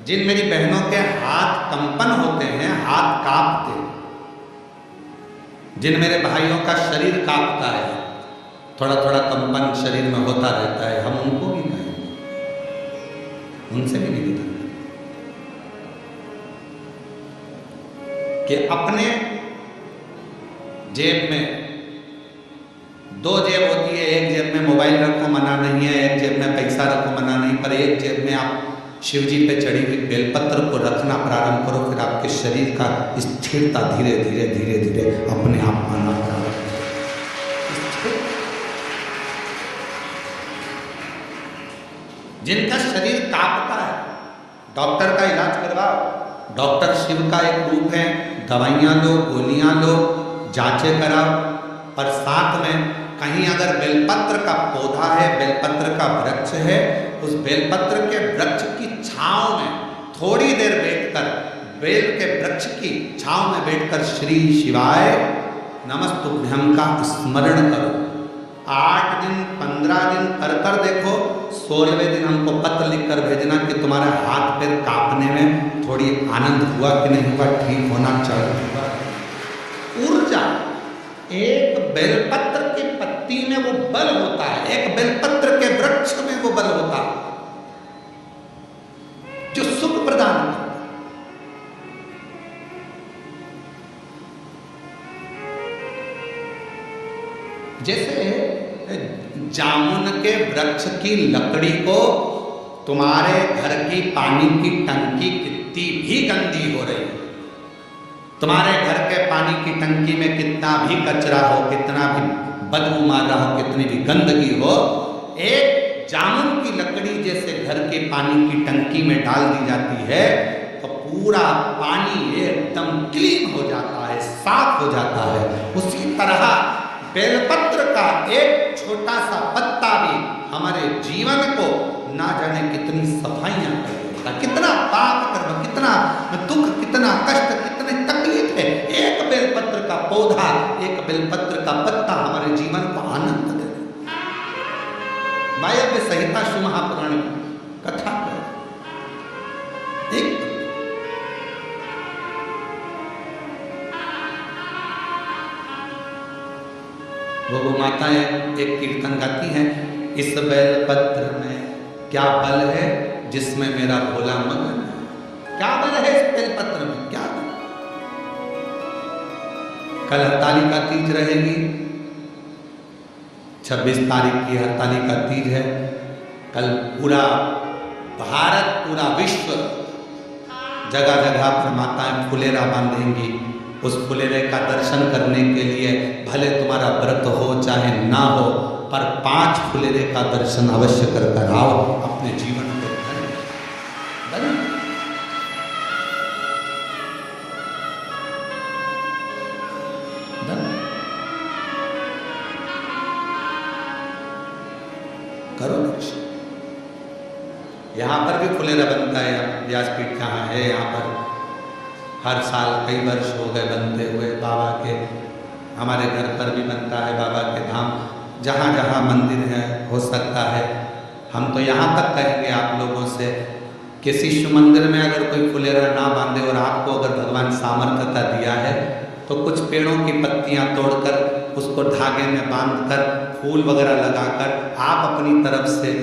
जिन मेरी बहनों के हाथ कंपन होते हैं, हाथ कांपते, जिन मेरे भाइयों का शरीर कांपता है, थोड़ा थोड़ा कंपन शरीर में होता रहता है, हम उनको भी कहेंगे, उनसे भी निवेदन कि अपने जेब में 2 जेब होती है, एक जेब में मोबाइल रखो मना नहीं है, एक जेब में पैसा रखो मना नहीं, पर एक जेब में आप शिव जी पे चढ़ी हुई बेलपत्र को रखना प्रारंभ करो, फिर आपके शरीर का स्थिरता धीरे धीरे धीरे धीरे अपने आप आना प्रारंभ। जिनका शरीर कांपता है, डॉक्टर का इलाज करवाओ। डॉक्टर शिव का एक रूप है, दवाइयाँ लो, गोलियाँ लो, जांचें कराओ, पर साथ में कहीं अगर बेलपत्र का पौधा है, बेलपत्र का वृक्ष है, उस बेलपत्र के वृक्ष की छांव में थोड़ी देर बैठकर, बेल के वृक्ष की छांव में बैठकर श्री शिवाय नमस्तुभ्यम का स्मरण करो। 8 दिन 15 दिन कर कर देखो, 16वें दिन हमको पत्र लिखकर भेजना कि तुम्हारे हाथ पैर कांपने में थोड़ी आनंद हुआ कि नहीं हुआ, ठीक होना चालू हुआ। ऊर्जा, एक बेलपत्र की पत्ती में वो बल होता है, एक बेलपत्र के वृक्ष में वो बल होता है जो सुख प्रदान करता है। जैसे जामुन के वृक्ष की लकड़ी को तुम्हारे घर की पानी की टंकी कितनी भी गंदी हो रही है, तुम्हारे घर के पानी की टंकी में कितना भी कचरा हो, कितना भी बदबू मार रहा हो, कितनी भी गंदगी हो, एक जामुन की लकड़ी जैसे घर के पानी की टंकी में डाल दी जाती है तो पूरा पानी एकदम क्लीन हो जाता है, साफ हो जाता है। उसी तरह बेलपत्र का एक छोटा सा पत्ता भी हमारे जीवन को ना जाने कितनी सफाइयां कर देता, कितना पाप कर्म, कितना दुख, कितना कष्ट, कितनी तकलीफ है। एक बेलपत्र का पौधा, एक बेलपत्र का पत्ता हमारे जीवन को आनंद दे देता। वायव्य संहिता शिव महापुराण कथा है। एक वो माताएं एक कीर्तन गाती हैं, इस बेलपत्र में क्या बल है जिसमें मेरा भोला मगन है। क्या बल है इस बेलपत्र में, क्या बल? कल हरतालिका तीज रहेगी, 26 तारीख की हरतालिका तीज है। कल पूरा भारत, पूरा विश्व, जगह जगह पर माताएं फुलेरा बांधेंगी। उस फुलेरे का दर्शन करने के लिए भले तुम्हारा व्रत हो चाहे ना हो, पर 5 फुलेरे का दर्शन अवश्य कर कर आओ, अपने जीवन को धन्य करो दर्शन। यहाँ पर भी फुलेरा बनता है, व्यासपीठ कहाँ है, यहाँ पर हर साल कई वर्ष हो गए बनते हुए। बाबा के, हमारे घर पर भी बनता है बाबा के धाम, जहाँ जहाँ मंदिर है हो सकता है। हम तो यहाँ तक कहेंगे आप लोगों से, किसी शिव मंदिर में अगर कोई फुलेरा ना बांधे और आपको अगर भगवान सामर्थ्यता दिया है तो कुछ पेड़ों की पत्तियाँ तोड़कर उसको धागे में बांधकर फूल वगैरह लगाकर आप अपनी तरफ से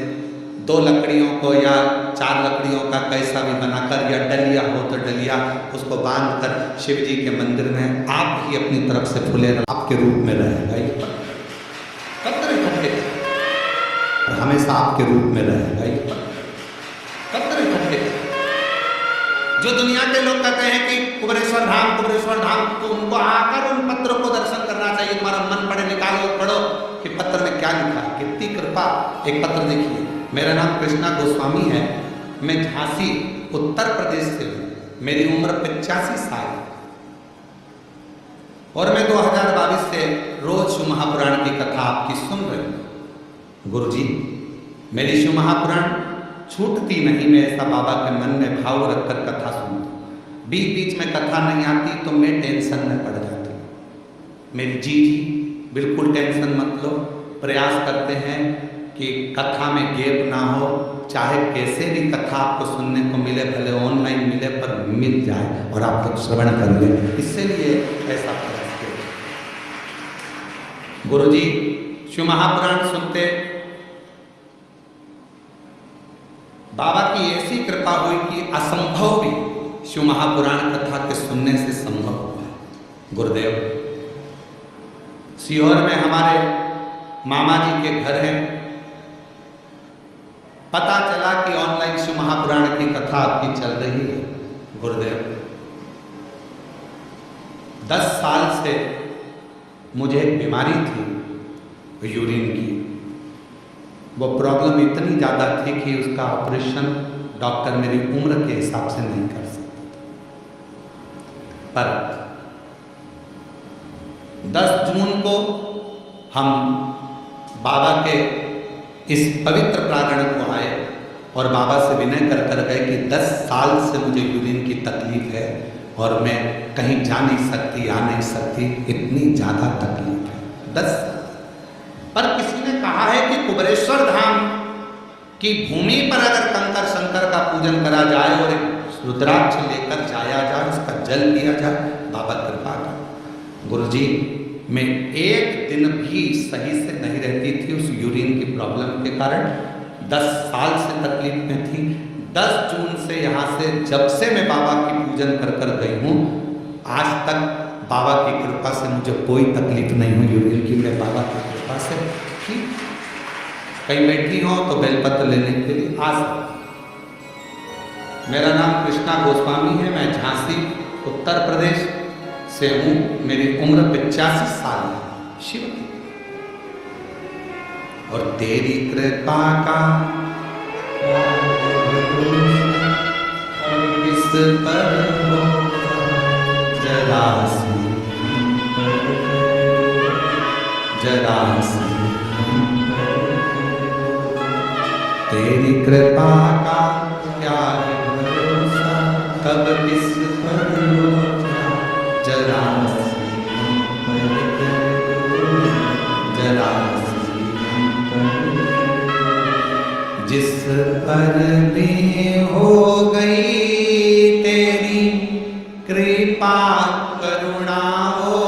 2 लकड़ियों को या 4 लकड़ियों का कैसा भी बनाकर, या डलिया हो तो डलिया, उसको बांधकर शिव जी के मंदिर में आप ही अपनी तरफ से फुलेरा आपके रूप में रहेगा। ये पत्र इकट्ठे हमेशा आपके रूप में रहेगा। ये पत्र इकट्ठे जो दुनिया के लोग कहते हैं कि कुबेरेश्वर धाम, तो उनको आकर उन पत्रों को दर्शन करना चाहिए। तुम्हारा मन पड़े, निकालो, पढ़ो कि पत्र में क्या लिखा है, कितनी कृपा। एक पत्र देखिए, मेरा नाम कृष्णा गोस्वामी है, मैं झांसी उत्तर प्रदेश से हूँ, मेरी उम्र 85 साल है और मैं 2022 से रोज शिव महापुराण की कथा आपकी सुन रही हूँ। गुरुजी, मेरी शिव महापुराण छूटती नहीं, मैं ऐसा बाबा के मन में भाव रखकर कथा सुनता हूँ। बीच बीच में कथा नहीं आती तो मैं टेंशन में पड़ जाती हूँ। मेरी जी बिल्कुल टेंशन मत लो, प्रयास करते हैं कि कथा में गैप ना हो, चाहे कैसे भी कथा आपको सुनने को मिले, भले ऑनलाइन मिले पर मिल जाए और आप लोग श्रवण कर लें, इससे लिए ऐसा प्रयास किया। गुरुजी शिव महापुराण सुनते बाबा की ऐसी कृपा हुई कि असंभव भी शिव महापुराण कथा के सुनने से संभव हुआ। गुरुदेव, सीहोर में हमारे मामा जी के घर है, पता चला कि ऑनलाइन शिव महापुराण की कथा आपकी चल रही है। गुरुदेव, 10 साल से मुझे एक बीमारी थी यूरिन की। वो प्रॉब्लम इतनी ज़्यादा थी कि उसका ऑपरेशन डॉक्टर मेरी उम्र के हिसाब से नहीं कर सकता। पर 10 जून को हम बाबा के इस पवित्र प्रांगण को आए और बाबा से विनय कर कर गए कि 10 साल से मुझे यूरिन की तकलीफ है और मैं कहीं जा नहीं सकती, आ नहीं सकती, इतनी ज़्यादा तकलीफ है 10 साल। पर किसी ने कहा है कि कुबेरेश्वर धाम की भूमि पर अगर कंकर शंकर का पूजन करा जाए और एक रुद्राक्ष लेकर जाया जाए, उसका जल पिया जाए, बाबा कृपा कर। गुरुजी, मैं एक दिन भी सही से नहीं रहती थी उस यूरिन की प्रॉब्लम के कारण। 10 साल से तकलीफ में थी। 10 जून से यहाँ से जब से मैं बाबा की पूजन कर कर गई हूँ, आज तक बाबा की कृपा से मुझे कोई तकलीफ नहीं हुई यूरिन की। मैं बाबा की कृपा से ठीक, कहीं बैठी हो तो बेलपत्र लेने के लिए आ सकती। मेरा नाम कृष्णा गोस्वामी है, मैं झांसी उत्तर प्रदेश से हूँ। मेरी उम्र 85 साल है। शिव की और तेरी कृपा का इस पर हो जरा सी, जरा सी तेरी कृपा का क्या है भरोसा, कब किस पर हो जरा सी, जरा सी जिस पर भी हो गई तेरी कृपा करुणा हो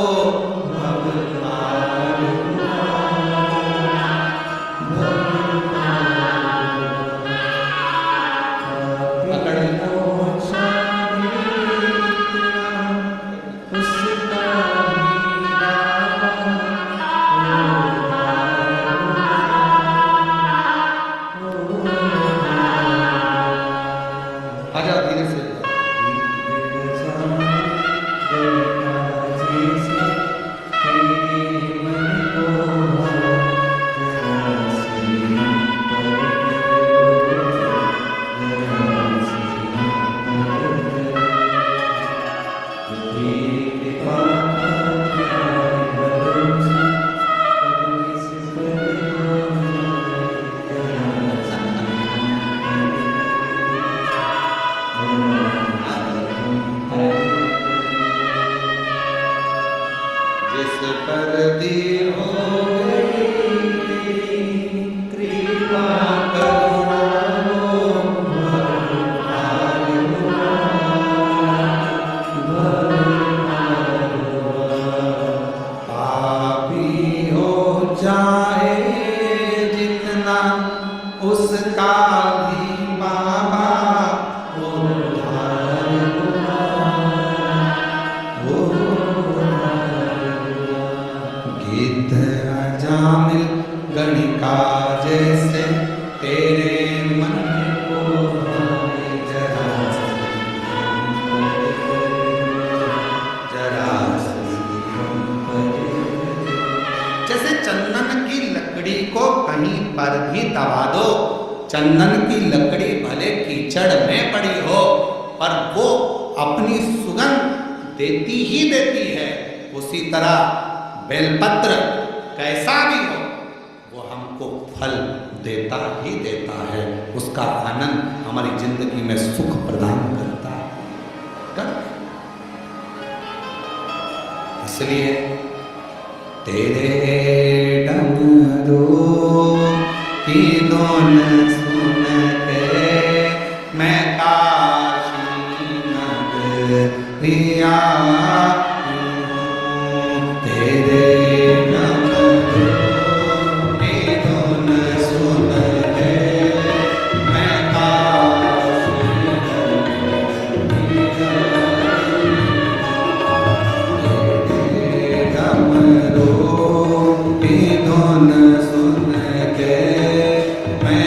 चंदन की लकड़ी भले कीचड़ में पड़ी हो पर वो अपनी सुगंध देती ही देती है। उसी तरह बेलपत्र कैसा भी हो वो हमको फल देता ही देता है। उसका आनंद हमारी जिंदगी में सुख प्रदान करता है। इसलिए तेरे डमरू की धुन सुन के मैं काशी नगरिया तेरे डमरू की धुन सुन के मैं काशी तेरे डमरू की धुन सुन के मैं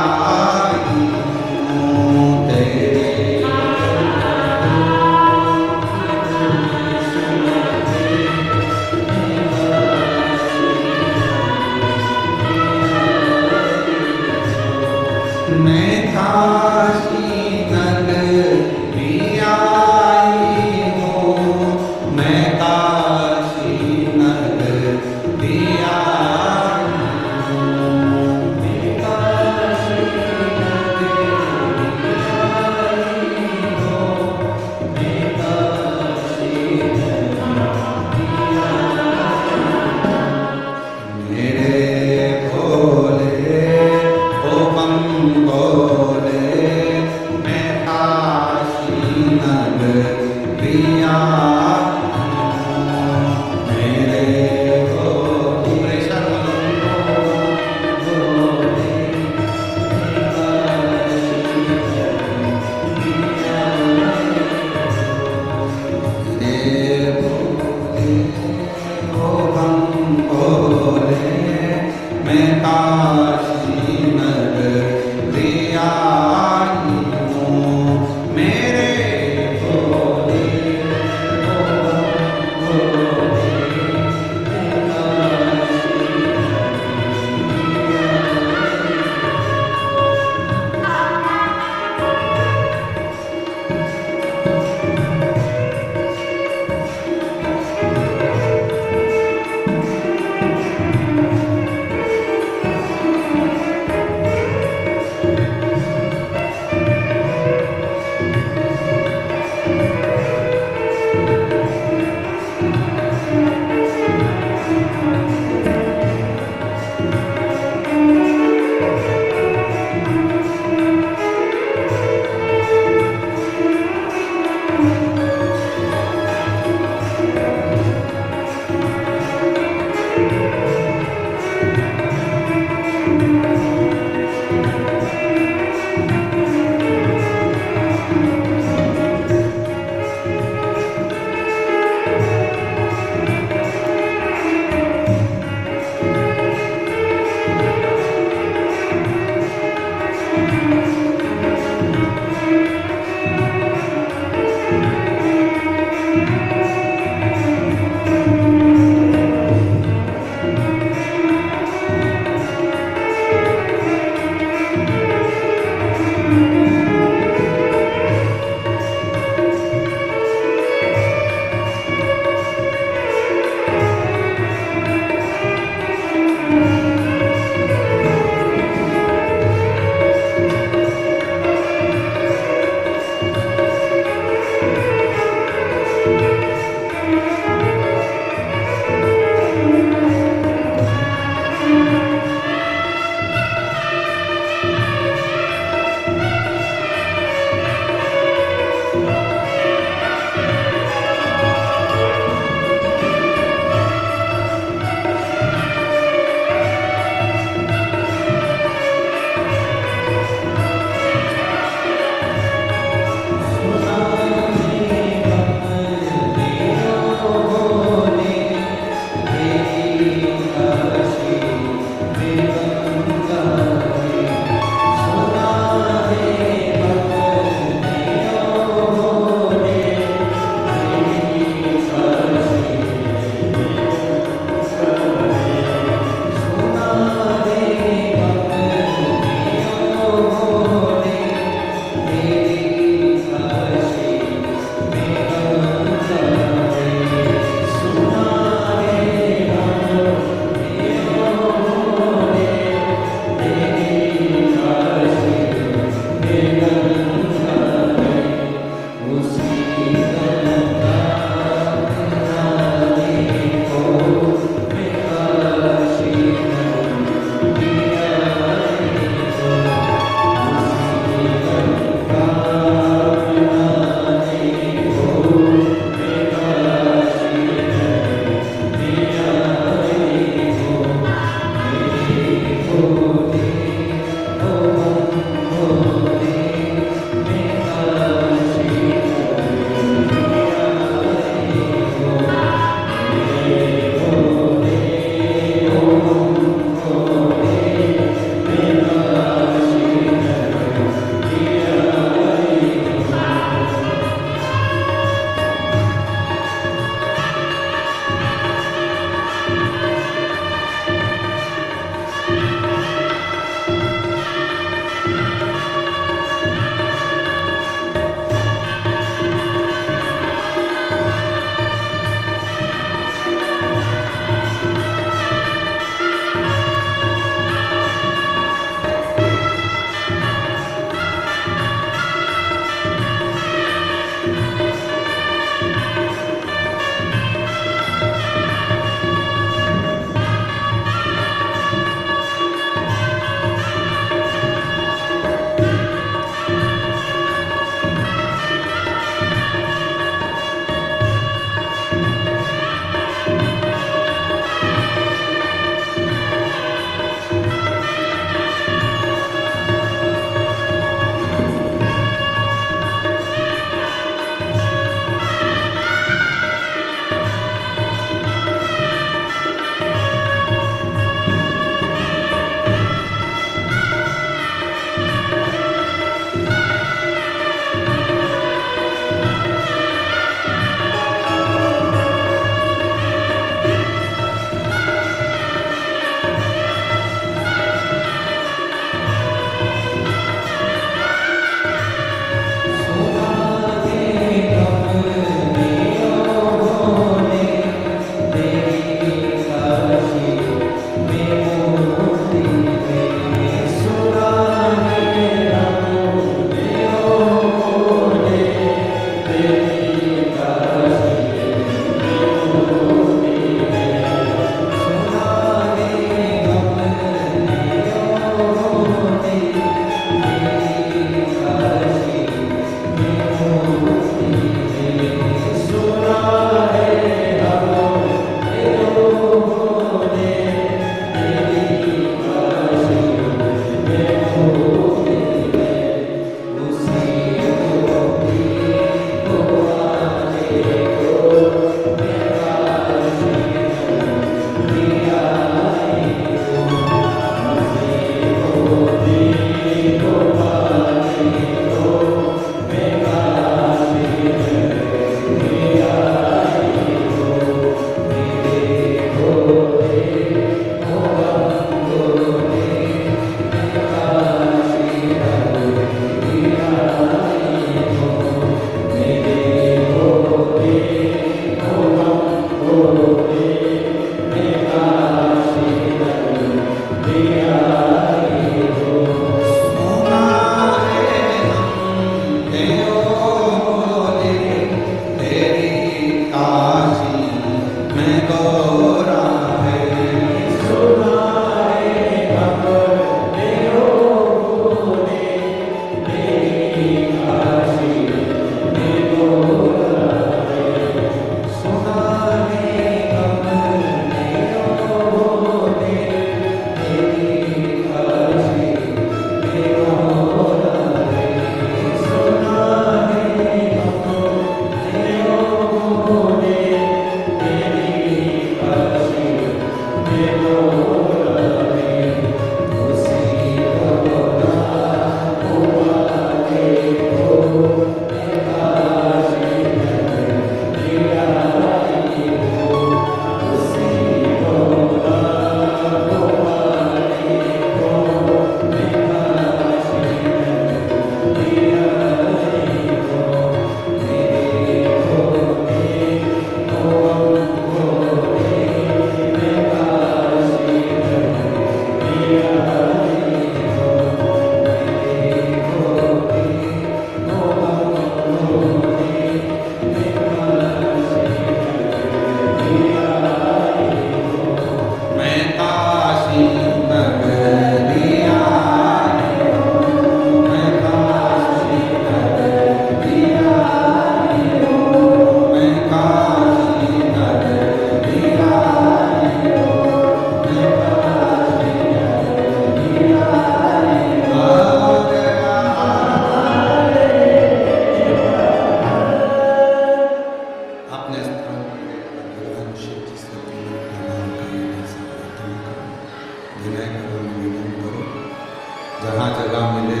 जहाँ जगह मिले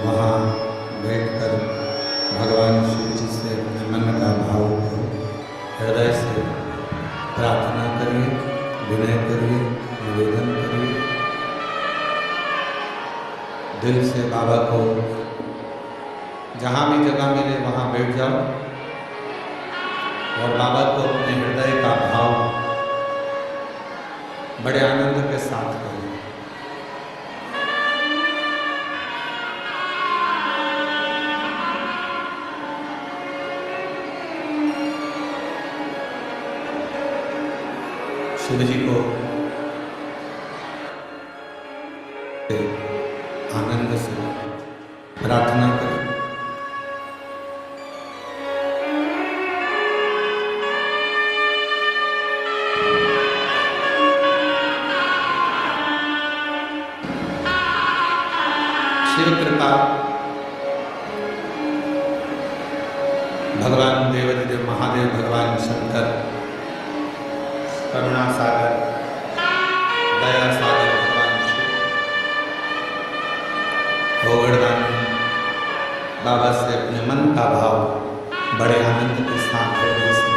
वहाँ बैठकर भगवान शिव जी से अपने मन का भाव करो, हृदय से प्रार्थना करिए, विनय करिए, निवेदन करिए, दिल से बाबा को जहाँ भी जगह मिले वहाँ बैठ जाओ और बाबा को अपने हृदय का भाव बड़े आनंद के साथ करो। शिव जी को आनंद से प्रार्थना करें। शिव कृपा भगवान देवाधिदेव महादेव, भगवान शंकर, करुणा सागर, दया सागर भगवान शिव, भोगड़दानी बाबा से अपने मन का भाव बड़े आनंद के साथ हृदय से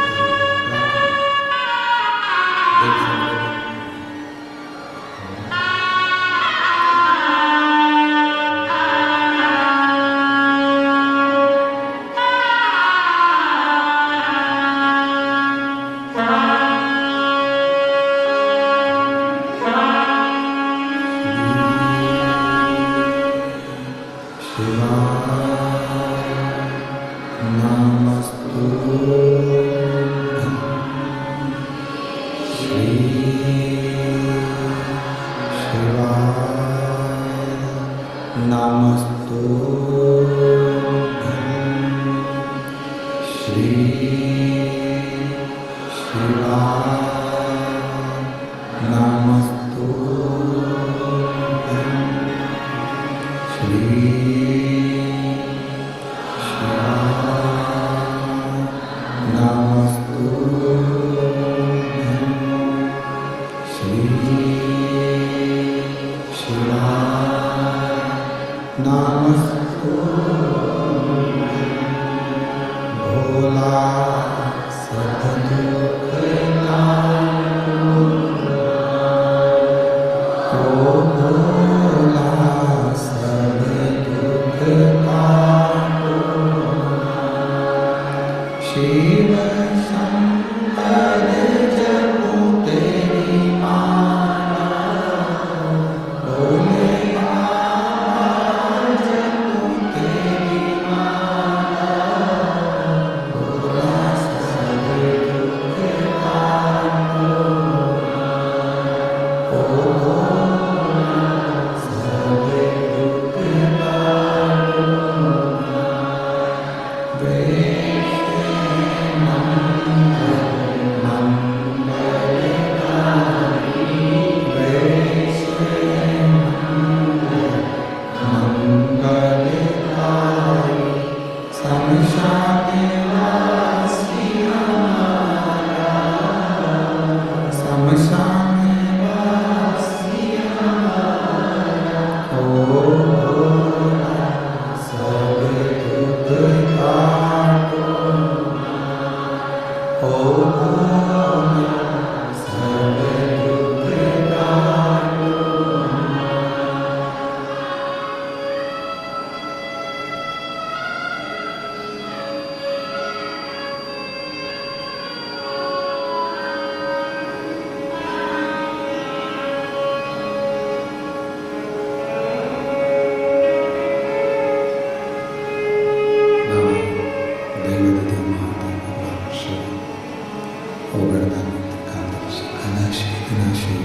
विनाशी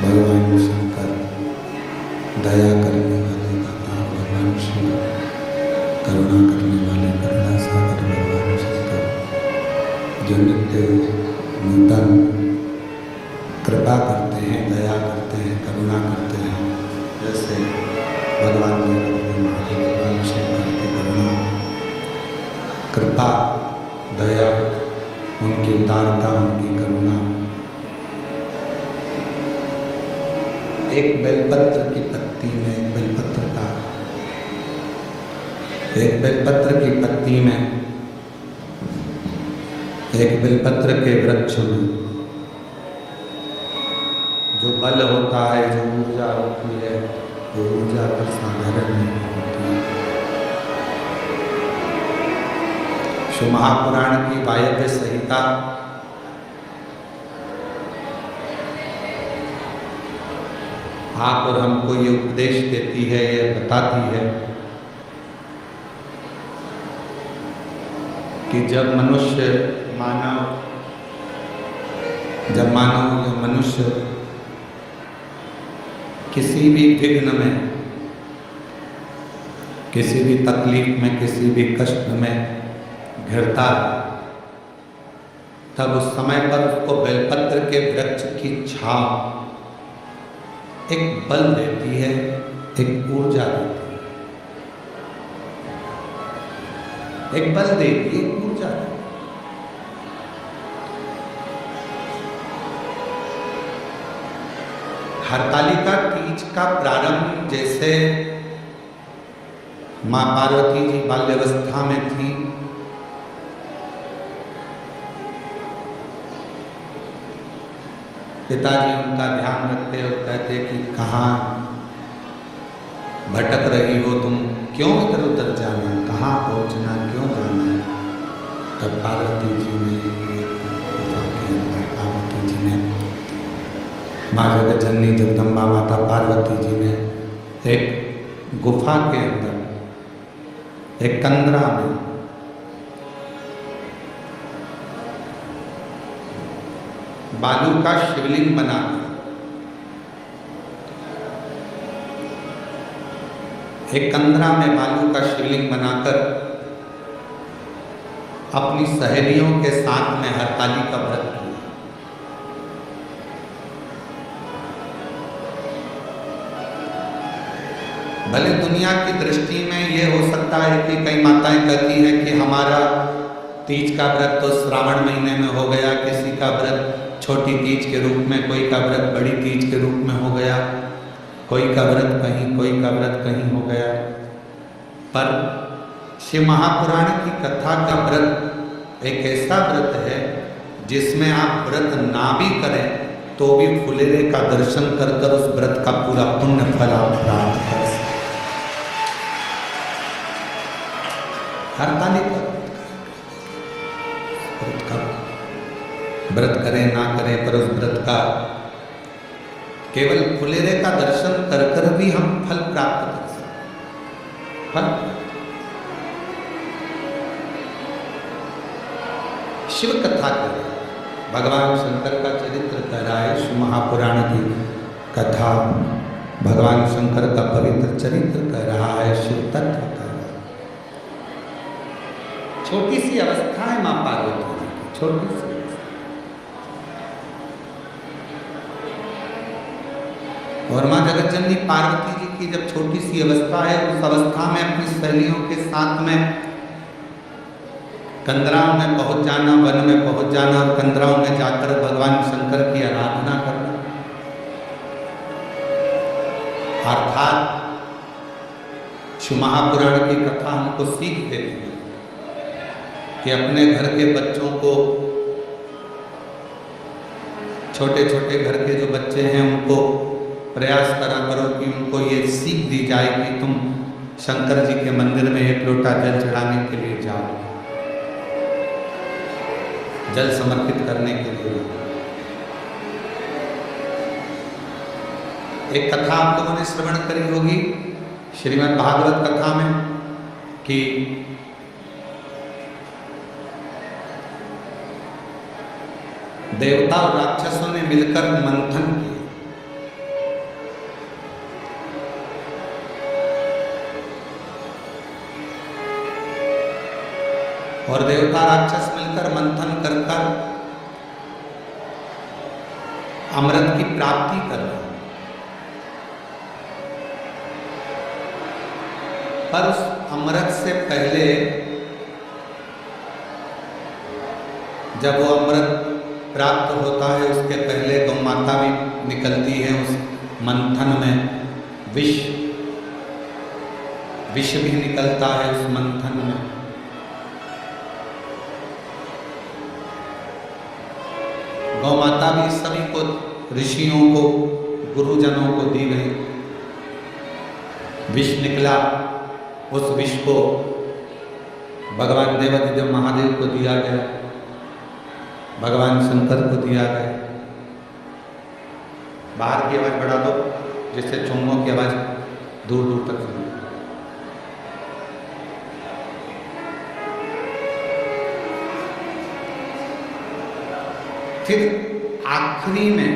भगवान शंकर दया करने वाले दाता भगवान शिव, करुणा करने वाले करुणा सागर भगवान शंकर, जो नित्य नूतन कृपा करते हैं, दया करते हैं, करुणा करते हैं, जैसे भगवान महादेव भगवान शंकर की करुणा, कृपा, दया, उनकी उदारता, उनकी करुणा। एक बेलपत्र की पत्ती में, एक बेलपत्र की पत्ती में, एक बेलपत्र के वृक्ष में जो बल होता है, जो ऊर्जा होती है, वो ऊर्जा पर साधारण नहीं होती है। शिव महापुराण की वायव्य संहिता आप और हमको ये उपदेश देती है, ये बताती है कि जब मानव या मनुष्य किसी भी विघ्न में, किसी भी तकलीफ में, किसी भी कष्ट में घिरता है, तब उस समय पर उसको बेलपत्र के वृक्ष की छाव एक बल देती है, एक ऊर्जा देती है, एक बल देती है, एक ऊर्जा देती है। हरतालिका तीज का प्रारंभ जैसे मां पार्वती जी बाल्यावस्था में थी, पिताजी उनका ध्यान रखते और कहते कि कहाँ भटक रही हो तुम, क्यों इधर उधर जाना, कहाँ पहुँचना, क्यों जाना है। तब पार्वती जी ने माँ जगतजननी जगदम्बा माता पार्वती जी ने एक गुफा के अंदर, एक कंदरा में बालू का शिवलिंग बना, एक कंदरा में बालू का शिवलिंग बनाकर अपनी सहेलियों के साथ में हरताली का व्रत किया। भले दुनिया की दृष्टि में ये हो सकता है कि कई माताएं कहती हैं कि हमारा तीज का व्रत तो श्रावण महीने में हो गया, किसी का व्रत छोटी तीज के रूप में, कोई का व्रत बड़ी तीज के रूप में हो गया, कोई का व्रत कहीं, कोई का व्रत कहीं हो गया। पर शिव महापुराण की कथा का व्रत एक ऐसा व्रत है जिसमें आप व्रत ना भी करें तो भी फुलेरे का दर्शन कर कर उस व्रत का पूरा पुण्य फल आप प्राप्त कर सकते। हरतालिका व्रत करें ना करें, पर उस व्रत का केवल फुलेरे का दर्शन कर कर भी हम फल प्राप्त कर सकते। फल शिव कथा करें, भगवान शंकर का चरित्र कर रहा है शिव महापुराण की कथा, भगवान शंकर का पवित्र चरित्र कर रहा है, शिव तत्व कर रहा है। छोटी सी अवस्था है मां पार्वती की, छोटी सी, और मां जगतजननी पार्वती जी की जब छोटी सी अवस्था है, उस अवस्था में अपनी सहेलियों के साथ में कंदराओं में पहुंच जाना, वन में पहुंच जाना और कंदराओं में जाकर भगवान शंकर की आराधना करना, अर्थात शिव महापुराण की कथा हमको सीख देती है कि अपने घर के बच्चों को, छोटे छोटे घर के जो बच्चे हैं उनको प्रयास करा करो कि उनको ये सीख दी जाए कि तुम शंकर जी के मंदिर में एक लोटा जल चढ़ाने के लिए जाओ, जल समर्पित करने के लिए। एक कथा आप लोगों ने श्रवण करी होगी श्रीमद् भागवत कथा में कि देवता और राक्षसों ने मिलकर मंथन किया। और देवता राक्षस मिलकर मंथन कर कर अमृत की प्राप्ति कर रहे हैं। पर उस अमृत से पहले जब वो अमृत प्राप्त होता है उसके पहले गौ माता भी निकलती है उस मंथन में। विष भी निकलता है उस मंथन में। गौ माता भी सभी को, ऋषियों को, गुरुजनों को दी गई। विष निकला, उस विष को भगवान देवादिदेव महादेव को दिया गया, भगवान शंकर को दिया गया। बाहर की आवाज बढ़ा दो जिससे चोंगों की आवाज दूर दूर तक सुने। फिर आखिरी में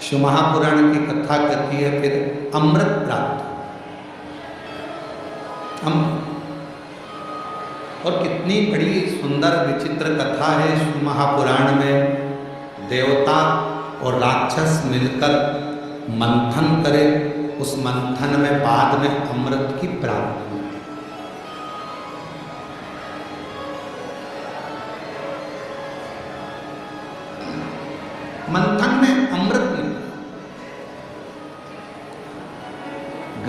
शिव महापुराण की कथा कहती है फिर अमृत प्राप्त। और कितनी बड़ी सुंदर विचित्र कथा है शिव महापुराण में। देवता और राक्षस मिलकर मंथन करे, उस मंथन में बाद में अमृत की प्राप्ति। मंथन में अमृत निकला।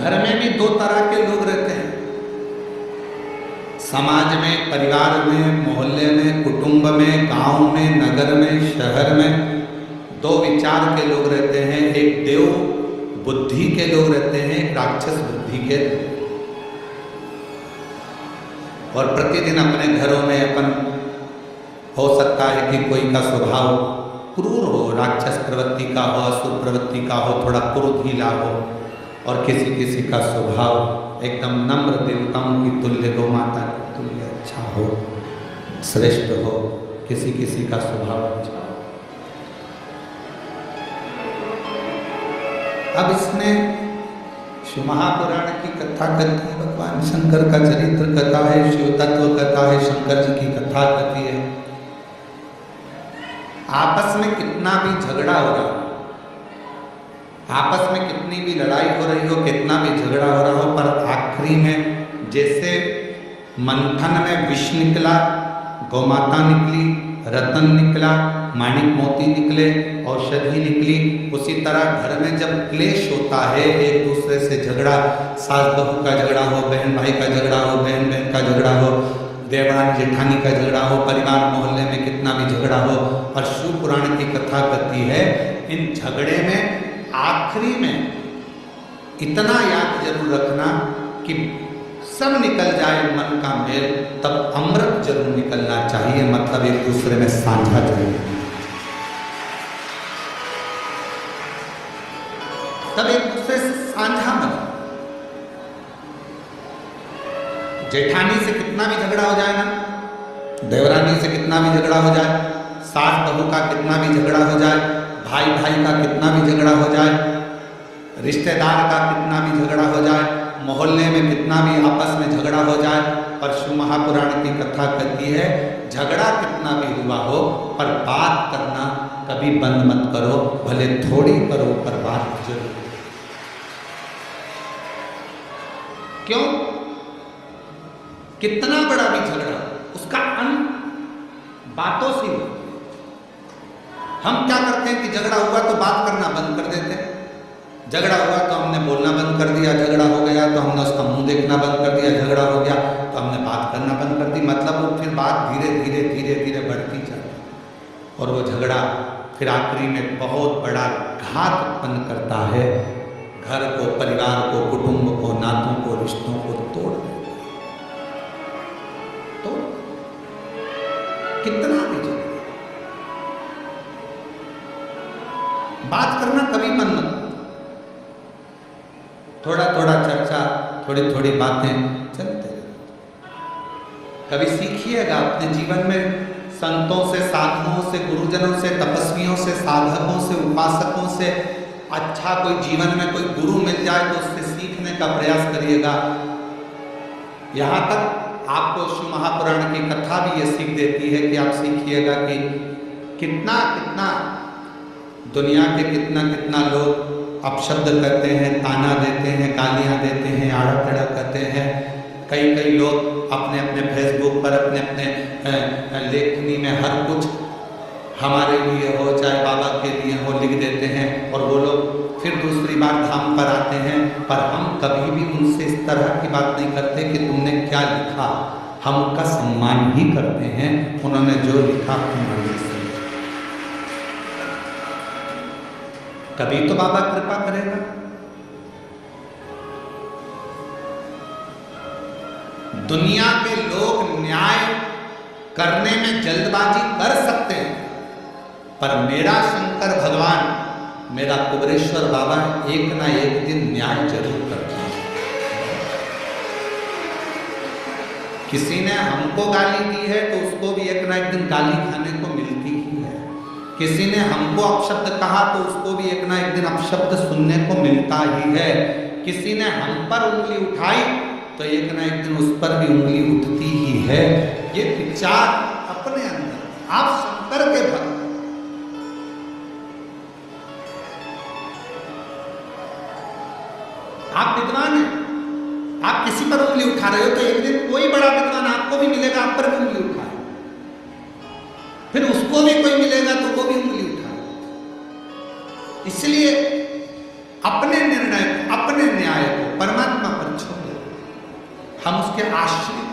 घर में भी दो तरह के लोग रहते हैं, समाज में, परिवार में, मोहल्ले में, कुटुंब में, गांव में, नगर में, शहर में दो विचार के लोग रहते हैं। एक देव बुद्धि के लोग रहते हैं, एक राक्षस बुद्धि के। और प्रतिदिन अपने घरों में अपन हो सकता है कि कोई का स्वभाव क्रूर हो, राक्षस प्रवृत्ति का हो, असुर प्रवृत्ति का हो, थोड़ा क्रोधीला हो, और किसी किसी का स्वभाव एकदम नम्र देवताओं की तुल्य, गौ माता की तुल्य अच्छा हो, श्रेष्ठ हो, किसी किसी का स्वभाव अच्छा हो। अब इसमें शिव महापुराण की कथा करती है, भगवान शंकर का चरित्र कथा है, शिव तत्व कथा है, शंकर जी की कथा करती है। आपस में कितना भी झगड़ा हो रहा हो, आपस में कितनी भी लड़ाई हो रही हो, कितना भी झगड़ा हो रहा हो, पर आखिरी में जैसे मंथन में विष निकला, गौमाता निकली, रतन निकला, माणिक मोती निकले, औषधि निकली, उसी तरह घर में जब क्लेश होता है, एक दूसरे से झगड़ा, सास बहू का झगड़ा हो, बहन भाई का झगड़ा हो, बहन बहन का झगड़ा हो, देवरानी जेठानी का झगड़ा हो, परिवार मोहल्ले में कितना भी झगड़ा हो, और शिव पुराण की कथा कहती है इन झगड़े में आखिरी में इतना याद जरूर रखना कि सब निकल जाए मन का मेल, तब अमृत जरूर निकलना चाहिए। मतलब एक दूसरे में साझा जरूर, तब एक दूसरे से साझा बना। जेठानी से कितना भी झगड़ा हो जाए ना, देवरानी से कितना भी झगड़ा हो जाए, सास बहू का कितना भी झगड़ा हो जाए, भाई भाई का कितना भी झगड़ा हो जाए, रिश्तेदार का कितना भी झगड़ा हो जाए, मोहल्ले में कितना भी आपस में झगड़ा हो जाए, पर शिव महापुराण की कथा कहती है झगड़ा कितना भी हुआ हो पर बात करना कभी बंद मत करो, भले थोड़ी करो पर बात जरूर। क्यों? कितना बड़ा भी झगड़ा उसका अंत बातों से हुआ। हम क्या करते हैं कि झगड़ा हुआ तो बात करना बंद कर देते हैं, झगड़ा हुआ तो हमने बोलना बंद कर दिया, झगड़ा हो गया तो हमने उसका मुंह देखना बंद कर दिया, झगड़ा हो गया तो हमने बात करना बंद कर दी। मतलब वो फिर बात धीरे धीरे धीरे धीरे बढ़ती जाती और वो झगड़ा फिर आखिरी में बहुत बड़ा घात उत्पन्न करता है, घर को, परिवार को, कुटुंब को, नातों को, रिश्तों को तोड़ देता। तो कितना भी झगड़ा, बात करना कभी बंद मत, थोड़ा थोड़ा चर्चा, थोड़ी थोड़ी बातें चलते रहे। कभी सीखिएगा अपने जीवन में संतों से, साधुओं से, गुरुजनों से, तपस्वियों से, साधकों से, उपासकों से अच्छा कोई जीवन में कोई गुरु मिल जाए तो उससे सीखने का प्रयास करिएगा। यहाँ तक आपको शिव महापुराण की कथा भी ये सीख देती है कि आप सीखिएगा कि कितना कितना दुनिया के कितना कितना लोग अपशब्द करते हैं, ताना देते हैं, गालियाँ देते हैं, आड़ा टेढ़ा करते हैं। कई कई लोग अपने अपने फेसबुक पर अपने अपने लेखनी में हर कुछ हमारे लिए हो चाहे बाबा के लिए हो लिख देते हैं और वो लोग फिर दूसरी बार धाम पर आते हैं। पर हम कभी भी उनसे इस तरह की बात नहीं करते कि तुमने क्या लिखा, हम उनका सम्मान ही करते हैं। उन्होंने जो लिखा हमारे से कभी तो बाबा कृपा करेगा। दुनिया के लोग न्याय करने में जल्दबाजी कर सकते हैं, पर मेरा शंकर भगवान, मेरा कुबेरेश्वर बाबा एक ना एक दिन न्याय जरूर करते हैं। किसी ने हमको गाली दी है तो उसको भी एक ना एक दिन गाली खाने को मिलती ही है। किसी ने हमको अपशब्द कहा तो उसको भी एक ना एक दिन अपशब्द सुनने को मिलता ही है। किसी ने हम पर उंगली उठाई तो एक ना एक दिन उस पर भी उंगली उठती ही है। ये विचार अपने अंदर, आप शंकर के भक्त, आप विद्वान हैं, आप किसी पर उंगली उठा रहे हो तो एक दिन कोई बड़ा विद्वान आपको भी मिलेगा, आप पर भी उंगली उठाए, फिर उसको भी कोई मिलेगा तो वो भी उंगली उठाए। इसलिए अपने निर्णय को, अपने न्याय को परमात्मा पर छोड़, हम उसके आश्रित।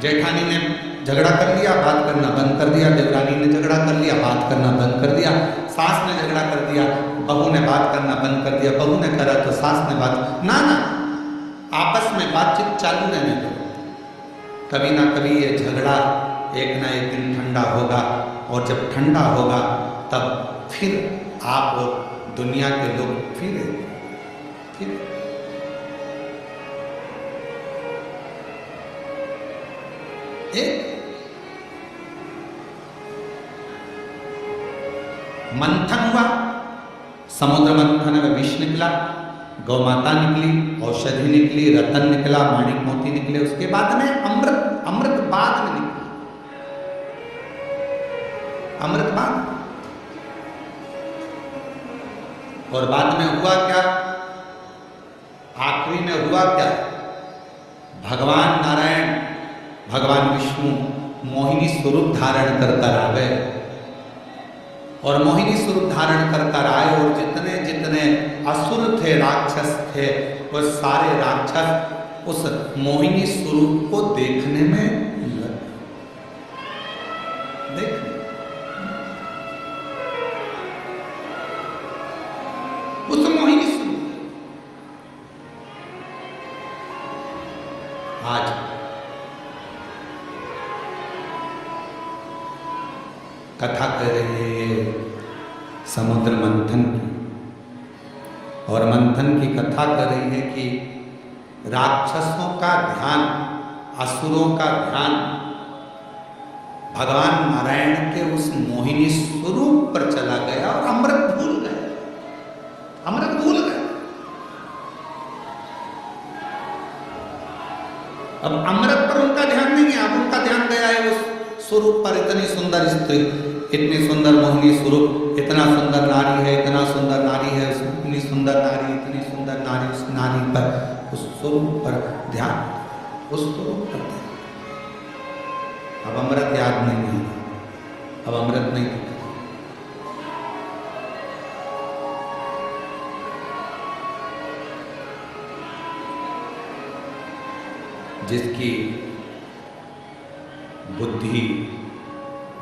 जेठानी ने झगड़ा कर लिया, बात करना बंद कर दिया। देवरानी ने झगड़ा कर लिया, बात करना बंद कर दिया। सास ने झगड़ा कर दिया, बहू ने बात करना बंद कर दिया। बहू ने करा तो सास ने बात, ना ना, आपस में बातचीत चालू रहने दो। कभी ना कभी ये झगड़ा एक ना एक दिन ठंडा होगा, और जब ठंडा होगा तब फिर आप और दुनिया के लोग फिर एक मंथन हुआ, समुद्र मंथन में विष निकला, गौ माता निकली, औषधि निकली, रतन निकला, माणिक मोती निकले। उसके बाद में अमृत बाद में निकला, अमृत बाद। और बाद में हुआ क्या, आखिरी में हुआ क्या, भगवान नारायण, भगवान विष्णु मोहिनी स्वरूप धारण कर कर आ गए। और मोहिनी स्वरूप धारण कर कर आए, और जितने जितने असुर थे, राक्षस थे, वो सारे राक्षस उस मोहिनी स्वरूप को देखने में उस मोहिनी स्वरूप। आज कथा कर रही है ये समुद्र मंथन की, और मंथन की कथा कर रही है कि राक्षसों का ध्यान, असुरों का ध्यान भगवान नारायण के उस मोहिनी स्वरूप पर चला गया और अमृत भूल गए, अमृत भूल गए। अब अमृत पर उनका ध्यान नहीं है, अब उनका ध्यान गया है उस स्वरूप पर। इतनी सुंदर स्त्री, इतनी सुंदर मोहिनी स्वरूप, इतना सुंदर नारी है, इतना सुंदर नारी है, इतनी सुंदर नारी, इतनी सुंदर नारी, उस नारी पर, उस स्वरूप पर ध्यान, उस स्वरूप पर ध्यान। अब अमृत याद नहीं है, अब अमृत नहीं है। जिसकी बुद्धि,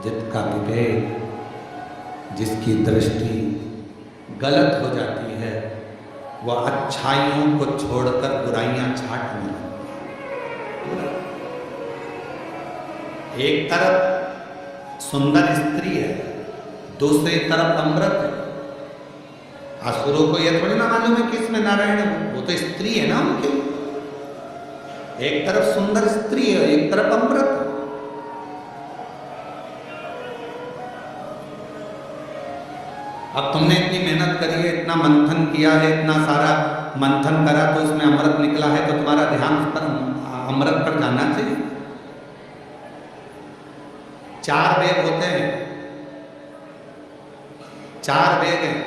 जिसका विवेक, जिसकी दृष्टि गलत हो जाती है, वह अच्छाइयों को छोड़कर बुराइयां छांटने लगती है। एक तरफ सुंदर स्त्री है, दूसरी तरफ अमृत है। असुरों को यह थोड़ी ना मालूम है कि इसमें नारायण है, वो तो स्त्री है ना उनके। एक तरफ सुंदर स्त्री है, एक तरफ अमृत है। अब तुमने इतनी मेहनत करी है, इतना मंथन किया है, इतना सारा मंथन करा तो उसमें अमृत निकला है, तो तुम्हारा ध्यान उस पर अमृत पर जाना चाहिए। 4 वेग होते हैं, 4 वेग हैं।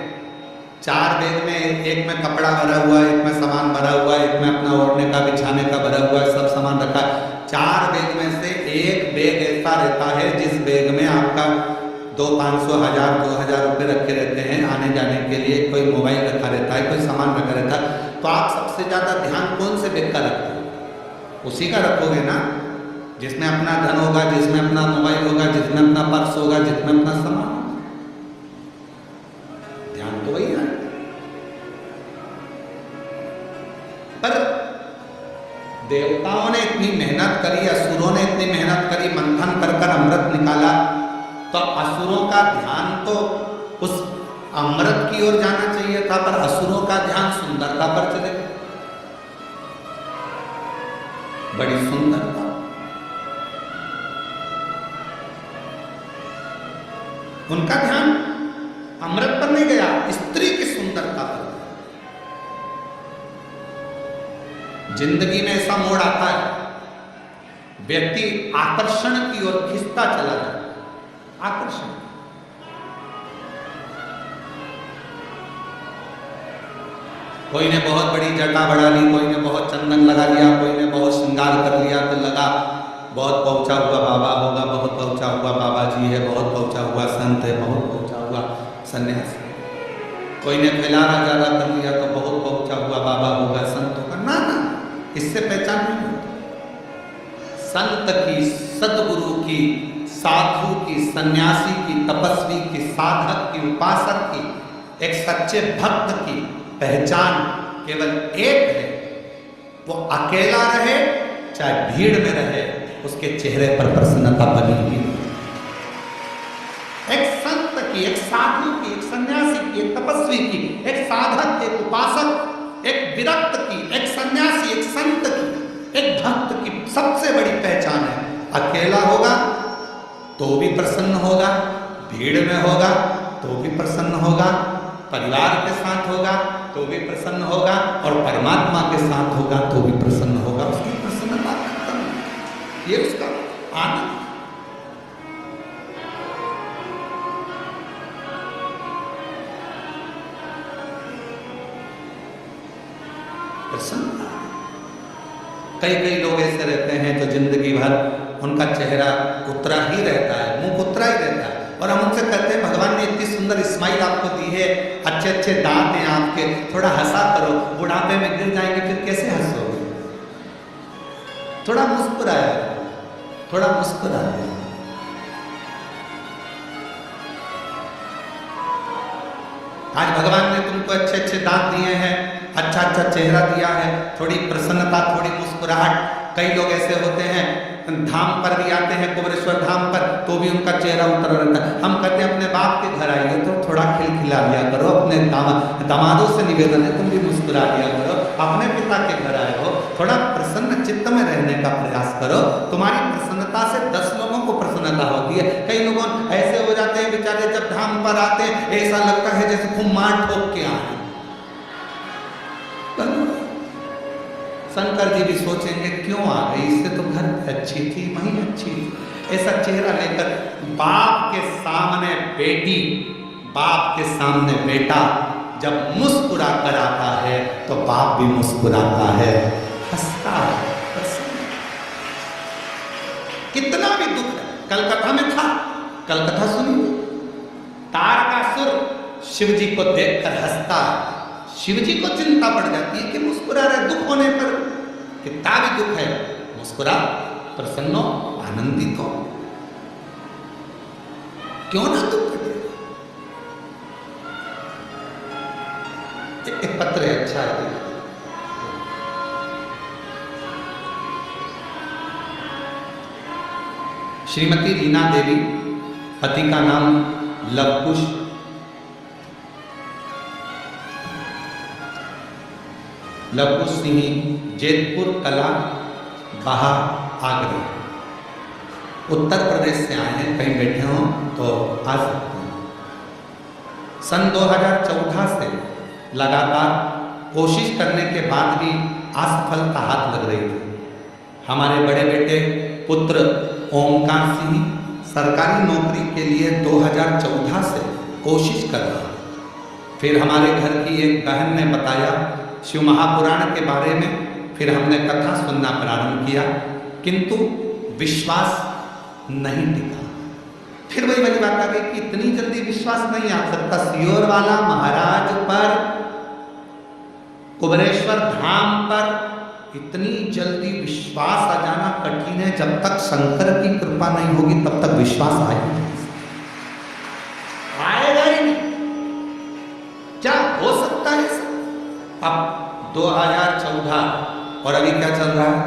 4 वेग में एक में कपड़ा भरा हुआ है, एक में सामान भरा हुआ है, एक में अपना ओढ़ने का बिछाने का भरा हुआ है, सब सामान रखा है। 4 वेग में से एक वेग ऐसा रहता है जिस वेग में आपका 200, 500, 1000, 2000 रुपये रखे रहते हैं आने जाने के लिए। कोई मोबाइल रखा रहता है, कोई सामान रखा रहता है। तो आप सबसे ज़्यादा ध्यान कौन से वेग का रखते हो? उसी का रखोगे ना जिसमें अपना धन होगा, जिसमें अपना मोबाइल होगा, जिसमें अपना पर्स होगा, जिसमें अपना सामान होगा। ध्यान तो वही है। पर देवताओं ने इतनी मेहनत करी, असुरों ने इतनी मेहनत करी, मंथन कर कर अमृत निकाला, तो असुरों का ध्यान तो उस अमृत की ओर जाना चाहिए था, पर असुरों का ध्यान सुंदरता पर चले गए। बड़ी सुंदरता, उनका ध्यान अमृत पर नहीं गया, स्त्री की सुंदरता पर। जिंदगी में ऐसा मोड़ आता है, व्यक्ति आकर्षण की ओर खिंचता चला जाता। आकर्षण, कोई ने बहुत बड़ी जटा बढ़ा ली, कोई ने बहुत चंदन लगा लिया, कोई ने बहुत श्रृंगार कर लिया, तो लगा बहुत पहुंचा हुआ बाबा होगा, बहुत पहुंचा हुआ बाबा जी है, बहुत पहुंचा हुआ संत है, बहुत पहुंचा हुआ सन्यासी। कोई ने फैलाना ज्यादा कर लिया तो बहुत पहुंचा हुआ बाबा होगा, संत होगा। ना ना, इससे पहचान नहीं होती। संत की, सदगुरु की, साधु की, सन्यासी की, तपस्वी की, साधक की, उपासक की, एक सच्चे भक्त की पहचान केवल एक है। वो अकेला रहे चाहे भीड़ में रहे, उसके चेहरे पर प्रसन्नता बनी हुई। एक संत की, एक साधु की, एक सन्यासी की, एक तपस्वी की, एक साधक, एक उपासक, एक विरक्त की, एक सन्यासी, एक संत की, एक भक्त की सबसे बड़ी पहचान है। अकेला होगा तो भी प्रसन्न होगा, भीड़ में होगा तो भी प्रसन्न होगा, परिवार के साथ होगा तो भी प्रसन्न होगा, और परमात्मा के साथ होगा तो भी प्रसन्न होगा। उसकी प्रसन्नता खत्म, ये उसका आनंद। प्रसन्नता। कई लोग ऐसे रहते हैं जो जिंदगी भर उनका चेहरा उतरा ही रहता है, मुंह उतरा ही रहता है, और हम उनसे कहते हैं भगवान ने इतनी सुंदर स्माइल आपको दी है, अच्छे अच्छे दांत हैं आपके, थोड़ा हंसा करो। बुढ़ापे में गिर जाएंगे फिर कैसे हंसोगे? थोड़ा मुस्कुराया, थोड़ा मुस्कुराया। आज भगवान ने तुमको अच्छे अच्छे दांत दिए हैं, अच्छा अच्छा चेहरा दिया है, थोड़ी प्रसन्नता, थोड़ी मुस्कुराहट। कई लोग ऐसे होते हैं धाम पर भी आते हैं, कुबेरेश्वर धाम पर, तो भी उनका चेहरा उतर रहता है। हम कहते हैं अपने बाप के घर आइए तो थोड़ा खिलखिला दिया करो, अपने दामादों से निवेदन है तुम भी मुस्कुरा दिया करो। अपने पिता के घर आए हो, थोड़ा प्रसन्न चित्त में रहने का प्रयास करो। तुम्हारी प्रसन्नता से 10 लोगों को प्रसन्नता होती है। कई लोगों ऐसे हो जाते हैं बेचारे, जब धाम पर आते हैं ऐसा लगता है जैसे खूब मार ठोक के आए। शंकर जी भी सोचेंगे क्यों आ गई, इससे तो घर अच्छी थी, वहीं अच्छी थी। ऐसा चेहरा लेकर बाप के सामने बेटी, बाप के सामने बेटा जब मुस्कुरा कर आता है तो बाप भी मुस्कुराता है, हंसता है, कितना भी दुख है। कलकत्ता में था, कलकत्ता सुनिए, तारकासुर शिव जी को देखकर हंसता है। शिव जी को चिंता पड़ जाती है कि मुस्कुरा रहे, दुख होने पर कितना भी दुख है मुस्कुरा, प्रसन्नो, आनंदित हो, क्यों ना दुख कटे। एक पत्र है, अच्छा है। श्रीमती रीना देवी, पति का नाम लवकुश, लवकुश सिंह, जैतपुर कला, बाहा, आगरा, उत्तर प्रदेश से आए हैं। कहीं बैठे हो तो आ सकते हैं। सन 2014 से लगातार कोशिश करने के बाद भी असफलता हाथ लग रही थी। हमारे बड़े बेटे पुत्र ओमकार सिंह सरकारी नौकरी के लिए 2014 से कोशिश कर रहा है। फिर हमारे घर की एक बहन ने बताया शिव महापुराण के बारे में, फिर हमने कथा सुनना प्रारंभ किया, किंतु विश्वास नहीं टिका। फिर वही वाली बात आ गई कि इतनी जल्दी विश्वास नहीं आ सकता। सियोर वाला महाराज पर, कुबेरेश्वर धाम पर इतनी जल्दी विश्वास आ जाना कठिन है। जब तक शंकर की कृपा नहीं होगी तब तक विश्वास आएगा ही नहीं। क्या हो सकता है? अब 2014 और अभी क्या चल रहा है?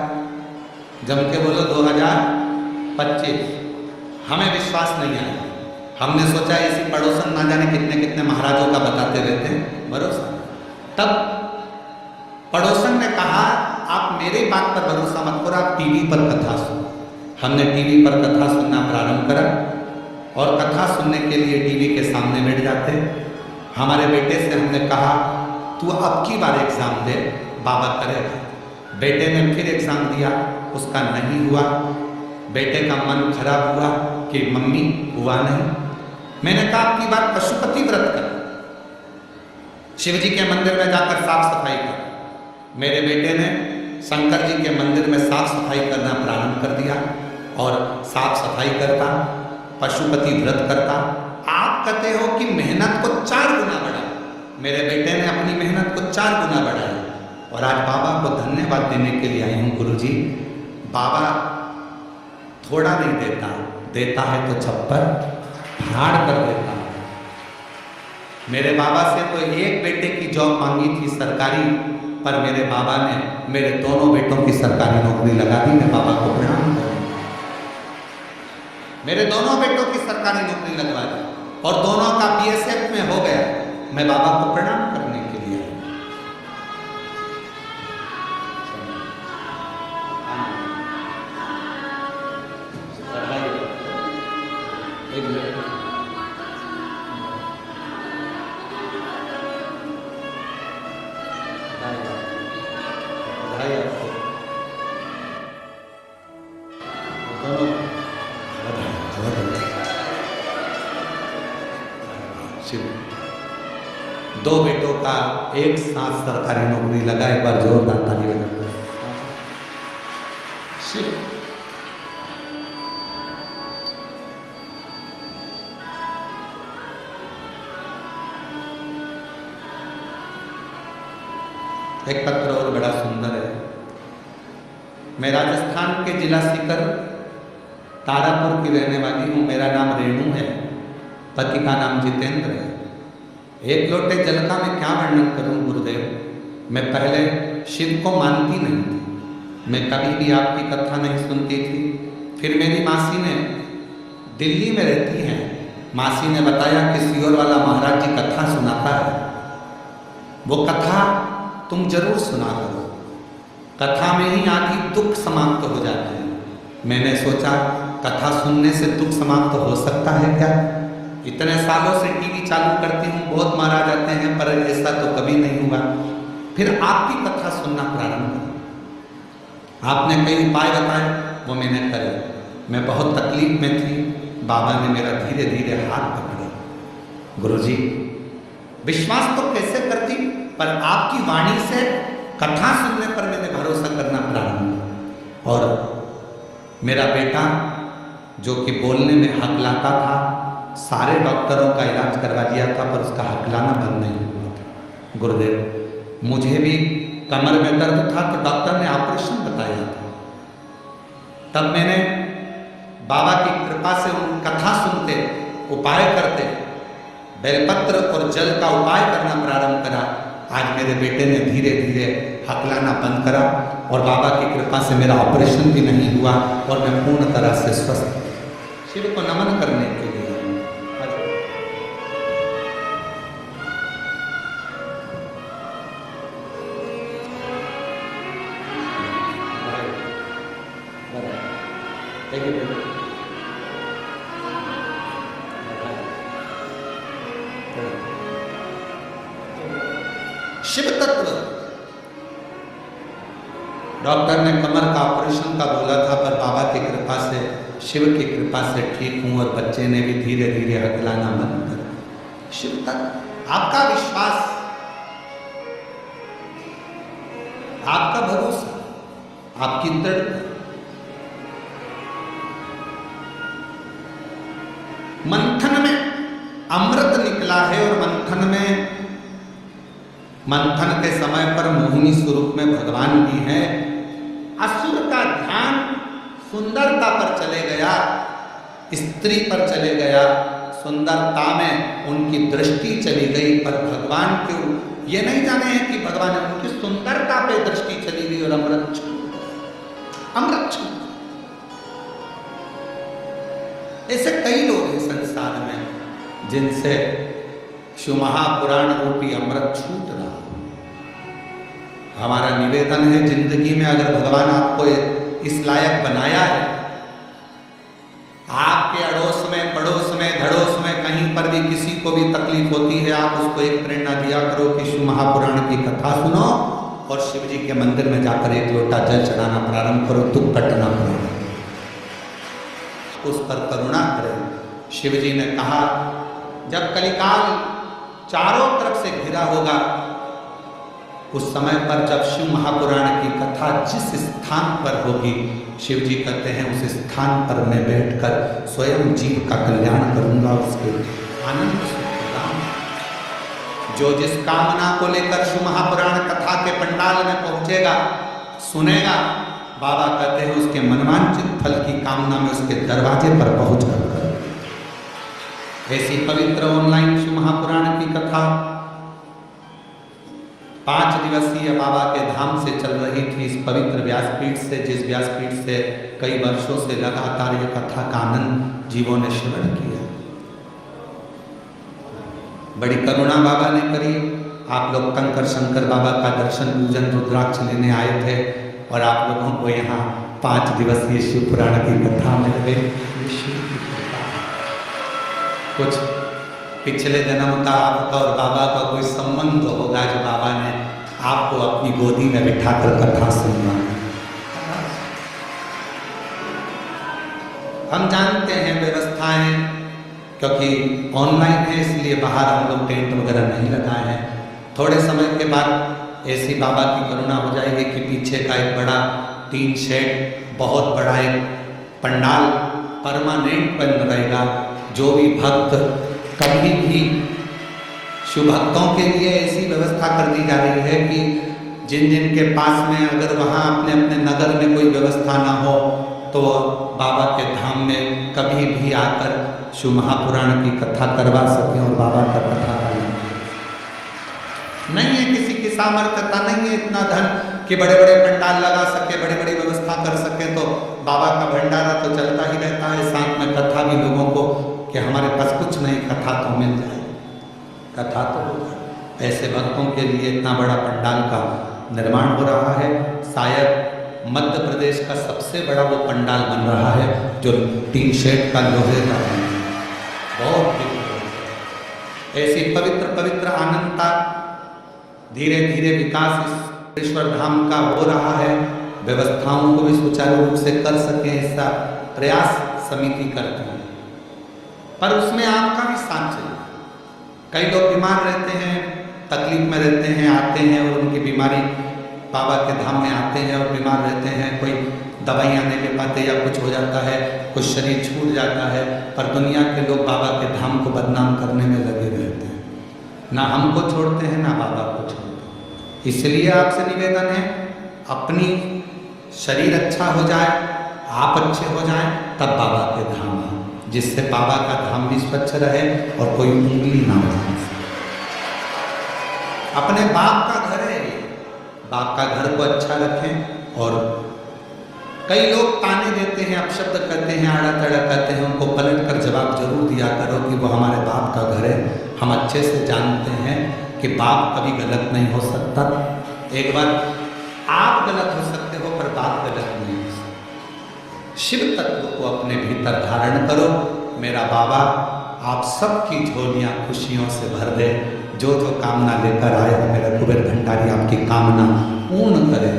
जम के बोलो 2025। हमें विश्वास नहीं आया। हमने सोचा इसी पड़ोसन ना जाने कितने कितने महाराजों का बताते रहते हैं भरोसा। तब पड़ोसन ने कहा आप मेरी बात पर भरोसा मत करो, आप टीवी पर कथा सुनो। हमने टीवी पर कथा सुनना प्रारंभ करा और कथा सुनने के लिए टीवी के सामने बैठ जाते। हमारे बेटे से हमने कहा तू अब की बार एग्जाम दे, बाबा करेगा। बेटे ने फिर एग्जाम दिया, उसका नहीं हुआ। बेटे का मन खराब हुआ कि मम्मी हुआ नहीं। मैंने कहा अब की बार पशुपति व्रत कर, शिव जी के मंदिर में जाकर साफ सफाई कर। मेरे बेटे ने शंकर जी के मंदिर में साफ सफाई करना प्रारंभ कर दिया और साफ सफाई करता, पशुपति व्रत करता। आप कहते हो कि मेहनत को 4 गुना बढ़ाया। मेरे बेटे ने अपनी मेहनत को 4 गुना बढ़ाया और आज बाबा को धन्यवाद देने के लिए आई हूँ। गुरु जी, बाबा थोड़ा नहीं देता, देता है तो छप्पर फाड़ कर देता है। मेरे बाबा से तो एक बेटे की जॉब मांगी थी सरकारी, पर मेरे बाबा ने मेरे दोनों बेटों की सरकारी नौकरी लगा दी। मैं बाबा को प्रणाम करूं। मेरे दोनों बेटों की सरकारी नौकरी लगवा दी और दोनों का बीएसएफ में हो गया। मैं बाबा को प्रणाम करने के लिए दो बेटों का एक साथ सरकारी नौकरी लगा। एक बार जोरदार ताली बजाकर एक पत्र और बड़ा सुंदर है। मैं राजस्थान के जिला सीकर तारापुर की रहने वाली हूँ। मेरा नाम रेणु है, पति का नाम जितेंद्र है। एक लोटे जल का मैं क्या वर्णन करूं गुरुदेव। मैं पहले शिव को मानती नहीं थी, मैं कभी भी आपकी कथा नहीं सुनती थी। फिर मेरी मासी ने, दिल्ली में रहती हैं, मासी ने बताया कि सियोर वाला महाराज जी कथा सुनाता है, वो कथा तुम जरूर सुना करो। कथा में ही आदि दुख समाप्त हो जाते हैं। मैंने सोचा कथा सुनने से दुख समाप्त हो सकता है क्या? इतने सालों से टीवी चालू करती हूँ, बहुत महाराज आते हैं, पर ऐसा तो कभी नहीं हुआ। फिर आपकी कथा सुनना प्रारंभ किया। आपने कई उपाय बताए, वो मैंने करे। मैं बहुत तकलीफ में थी, बाबा ने मेरा धीरे धीरे हाथ पकड़ा। गुरुजी, विश्वास तो कैसे करती, पर आपकी वाणी से कथा सुनने पर मैंने भरोसा करना प्रारंभ किया। और मेरा बेटा जो कि बोलने में हकलाता था, सारे डॉक्टरों का इलाज करवा दिया था, पर उसका हकलाना बंद नहीं हुआ था। गुरुदेव, मुझे भी कमर में दर्द था तो डॉक्टर ने ऑपरेशन बताया था। तब मैंने बाबा की कृपा से उन कथा सुनते, उपाय करते, बेलपत्र और जल का उपाय करना प्रारंभ करा। आज मेरे बेटे ने धीरे धीरे हकलाना बंद करा और बाबा की कृपा से मेरा ऑपरेशन भी नहीं हुआ और मैं पूर्ण तरह से स्वस्थ। शिव को नमन करने के लिए शिव तत्व। डॉक्टर ने कमर का ऑपरेशन का बोला था, पर बाबा की कृपा से, शिव की कृपा से ठीक हूं, और बच्चे ने भी धीरे धीरे हकलाना बंद कर। शिव तत्व, आपका विश्वास, आपका भरोसा, आपकी दृढ़ता। मंथन में अमृत निकला है, और मंथन के समय पर मोहिनी स्वरूप में भगवान भी है। असुर का ध्यान सुंदरता पर चले गया, स्त्री पर चले गया, सुंदरता में उनकी दृष्टि चली गई, पर भगवान के ये नहीं जाने हैं कि भगवान उनकी सुंदरता पे दृष्टि चली गई और अमृत छू। ऐसे कई लोग हैं संसार में जिनसे शिव महापुराण रूपी अमृत छूट रहा। हमारा निवेदन है, जिंदगी में अगर भगवान आपको इस लायक बनाया है, आपके अड़ोस में, पड़ोस में, धड़ोस में कहीं पर भी किसी को भी तकलीफ होती है, आप उसको एक प्रेरणा दिया करो कि शिव महापुराण की कथा सुनो और शिव जी के मंदिर में जाकर एक लोटा जल चढ़ाना प्रारंभ करो, दुख कटना पड़ेगा, उस पर करुणा करें। शिव जी ने कहा, जब कलिकाल चारों तरफ से घिरा होगा, उस समय पर जब शिव महापुराण की कथा जिस स्थान पर होगी, शिव जी कहते हैं उस स्थान पर मैं बैठकर स्वयं जीव का कल्याण करूंगा, उसके आनंद से प्रदान। जो जिस कामना को लेकर शिव महापुराण कथा के पंडाल में पहुंचेगा, सुनेगा, बाबा कहते हैं उसके मनवांचित फल की कामना में उसके दरवाजे पर पहुंच कर। ऐसी पवित्र ऑनलाइन शिव महापुराण की कथा 5 दिवसीय बाबा के धाम से चल रही थी, इस पवित्र व्यासपीठ से, जिस व्यासपीठ से कई वर्षों से लगातार ये कथा का आनंद जीवों ने श्रवण किया। बड़ी करुणा बाबा ने करी। आप लोग कंकर शंकर बाबा का दर्शन, पूजन, रुद्राक्ष लेने आए थे, और आप लोगों को यहाँ 5 दिवसीय शिव पुराण की कथा मिल गई। कुछ पिछले जन्म का आपका और बाबा का कोई संबंध होगा, जो बाबा ने आपको अपनी गोदी में बिठाकर कथा सुनवाई। हम जानते हैं व्यवस्थाएं, क्योंकि ऑनलाइन है इसलिए बाहर हम लोग टेंट वगैरह नहीं लगाए हैं। थोड़े समय के बाद ऐसी बाबा की करुणा हो जाएगी कि पीछे का एक बड़ा टीन शेड, बहुत बड़ा एक पंडाल परमानेंट बन रहेगा। जो भी भक्त कभी भी शिव भक्तों के लिए ऐसी व्यवस्था कर दी जा रही है कि जिन जिन के पास में अगर वहाँ अपने अपने नगर में कोई व्यवस्था ना हो, तो बाबा के धाम में कभी भी आकर शिव महापुराण की कथा करवा सकें और बाबा का कथा नहीं है। किसी की सामर्थ्यता नहीं है इतना धन कि बड़े बड़े पंडाल लगा सके, बड़ी बड़ी व्यवस्था कर सके, तो बाबा का भंडारा तो चलता ही रहता है, साथ में कथा भी लोगों को कि हमारे पास कुछ नहीं, कथा तो मिल जाए, कथा तो होगा। ऐसे भक्तों के लिए इतना बड़ा पंडाल का निर्माण हो रहा है। शायद मध्य प्रदेश का सबसे बड़ा वो पंडाल बन रहा है, जो टीन शेड का लोहे का है, बहुत दिव्य। ऐसी पवित्र पवित्र आनंदता धीरे धीरे विकास इस ईश्वर धाम का हो रहा है। व्यवस्थाओं को भी सुचारू रूप से कर सके, ऐसा प्रयास समिति करती है, पर उसमें आपका भी साथ चाहिए। कई लोग बीमार रहते हैं, तकलीफ में रहते हैं, आते हैं और उनकी बीमारी बाबा के धाम में आते हैं और बीमार रहते हैं, कोई दवाइयाँ नहीं ले पाते या कुछ हो जाता है, कुछ शरीर छूट जाता है, पर दुनिया के लोग बाबा के धाम को बदनाम करने में लगे रहते हैं, ना हमको छोड़ते हैं ना बाबा को छोड़ते हैं। इसलिए आपसे निवेदन है, अपनी शरीर अच्छा हो जाए, आप अच्छे हो जाएं, तब बाबा के धाम आए, जिससे बाबा का धाम भी स्वच्छ रहे और कोई उंगली ना हो। अपने बाप का घर है, बाप का घर को अच्छा रखें। और कई लोग ताने देते हैं, अपशब्द करते हैं, आड़ा तड़ा करते हैं, उनको पलट कर जवाब जरूर दिया करो कि वो हमारे बाप का घर है। हम अच्छे से जानते हैं कि बाप कभी गलत नहीं हो सकता। एक बार आप गलत हो सकते हो, पर बाप गलत नहीं हो सकता। शिव तत्व को अपने भीतर धारण करो। मेरा बाबा आप सबकी झोलियां खुशियों से भर दे। जो जो कामना लेकर आए हो मेरा कुबेर भंडारी आपकी कामना पूर्ण करे।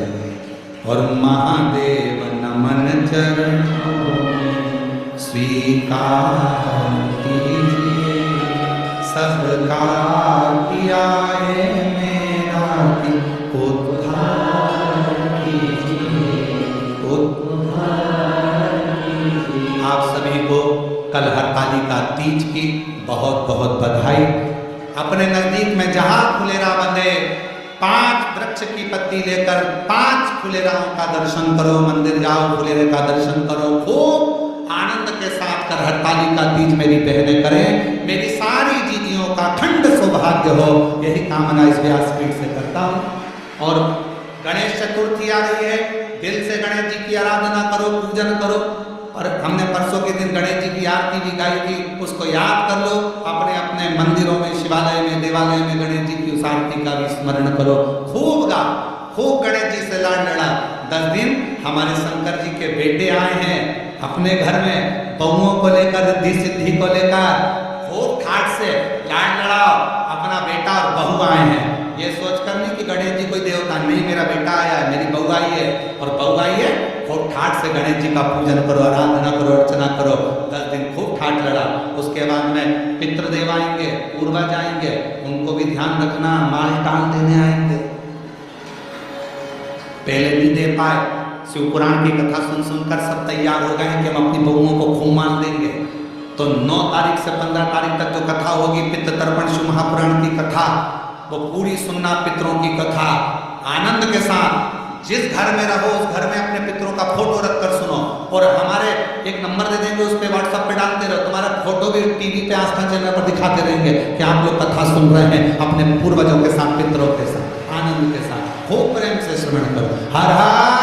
और महादेव नमन चरणों में स्वीकार कीजिए, सबका किया है मेरा भी उद्धार कीजिए, उद्धार कीजिए। आप सभी को कल हरतालिका तीज की बहुत बहुत बधाई। अपने नजदीक में जहां फुलेरा बंधे 5 वृक्ष की पत्ती लेकर 5 फुलेराओं का दर्शन करो, मंदिर जाओ, फुलेरे का दर्शन करो, खूब आनंद के साथ कर हरतालिका तीज मेरी बहनें करें। मेरी सारी दीदियों का अखंड सौभाग्य हो, यही कामना इस व्यासपीठ से करता हूँ। और गणेश चतुर्थी आ रही है, दिल से गणेश जी की आराधना करो, पूजन करो। और हमने परसों के दिन गणेश जी की आरती भी गाई थी, उसको याद कर लो। अपने अपने मंदिरों में, शिवालय में, देवालय में गणेश जी की उस आरती का भी स्मरण करो। खूब गा, खूब गणेश जी से लाड लड़ा। 10 दिन हमारे शंकर जी के बेटे आए हैं अपने घर में, बहुओं को लेकर, रिद्धि सिद्धि को लेकर खूब ठाट से लाड लड़ाओ। अपना बेटा और बहू आए हैं, ये सोच कर नहीं कि गणेश जी कोई देवता नहीं, मेरा बेटा आया है, मेरी बहू आई है और बहू आई है। खूब ठाट से गणेश जी का पूजन करो, आराधना करो, अर्चना करो। 10 दिन खूब ठाट लड़ा। उसके बाद में पितृदेव आएंगे, पूर्वज आएंगे, उनको भी ध्यान रखना, माल टाल देने आएंगे। पहले नहीं दे पाए, शिव पुराण की कथा सुन सुनकर सब तैयार हो गए कि हम अपनी बहुओं को खूब मान देंगे। तो 9 तारीख से 15 तारीख तक जो कथा होगी, पितृ तर्पण शिव महापुराण की कथा, वो पूरी सुनना। पितरों की कथा आनंद के साथ, जिस घर में रहो उस घर में अपने पितरों का फोटो रखकर सुनो। और हमारे एक नंबर दे देंगे, उस पे व्हाट्सएप पे डालते रहो, तुम्हारा फोटो भी टीवी पे आस्था चैनल पर दिखाते रहेंगे कि आप लोग कथा सुन रहे हैं अपने पूर्वजों के साथ, पितरों के साथ, आनंद के साथ। खूब प्रेम से श्रवण करो। हर हर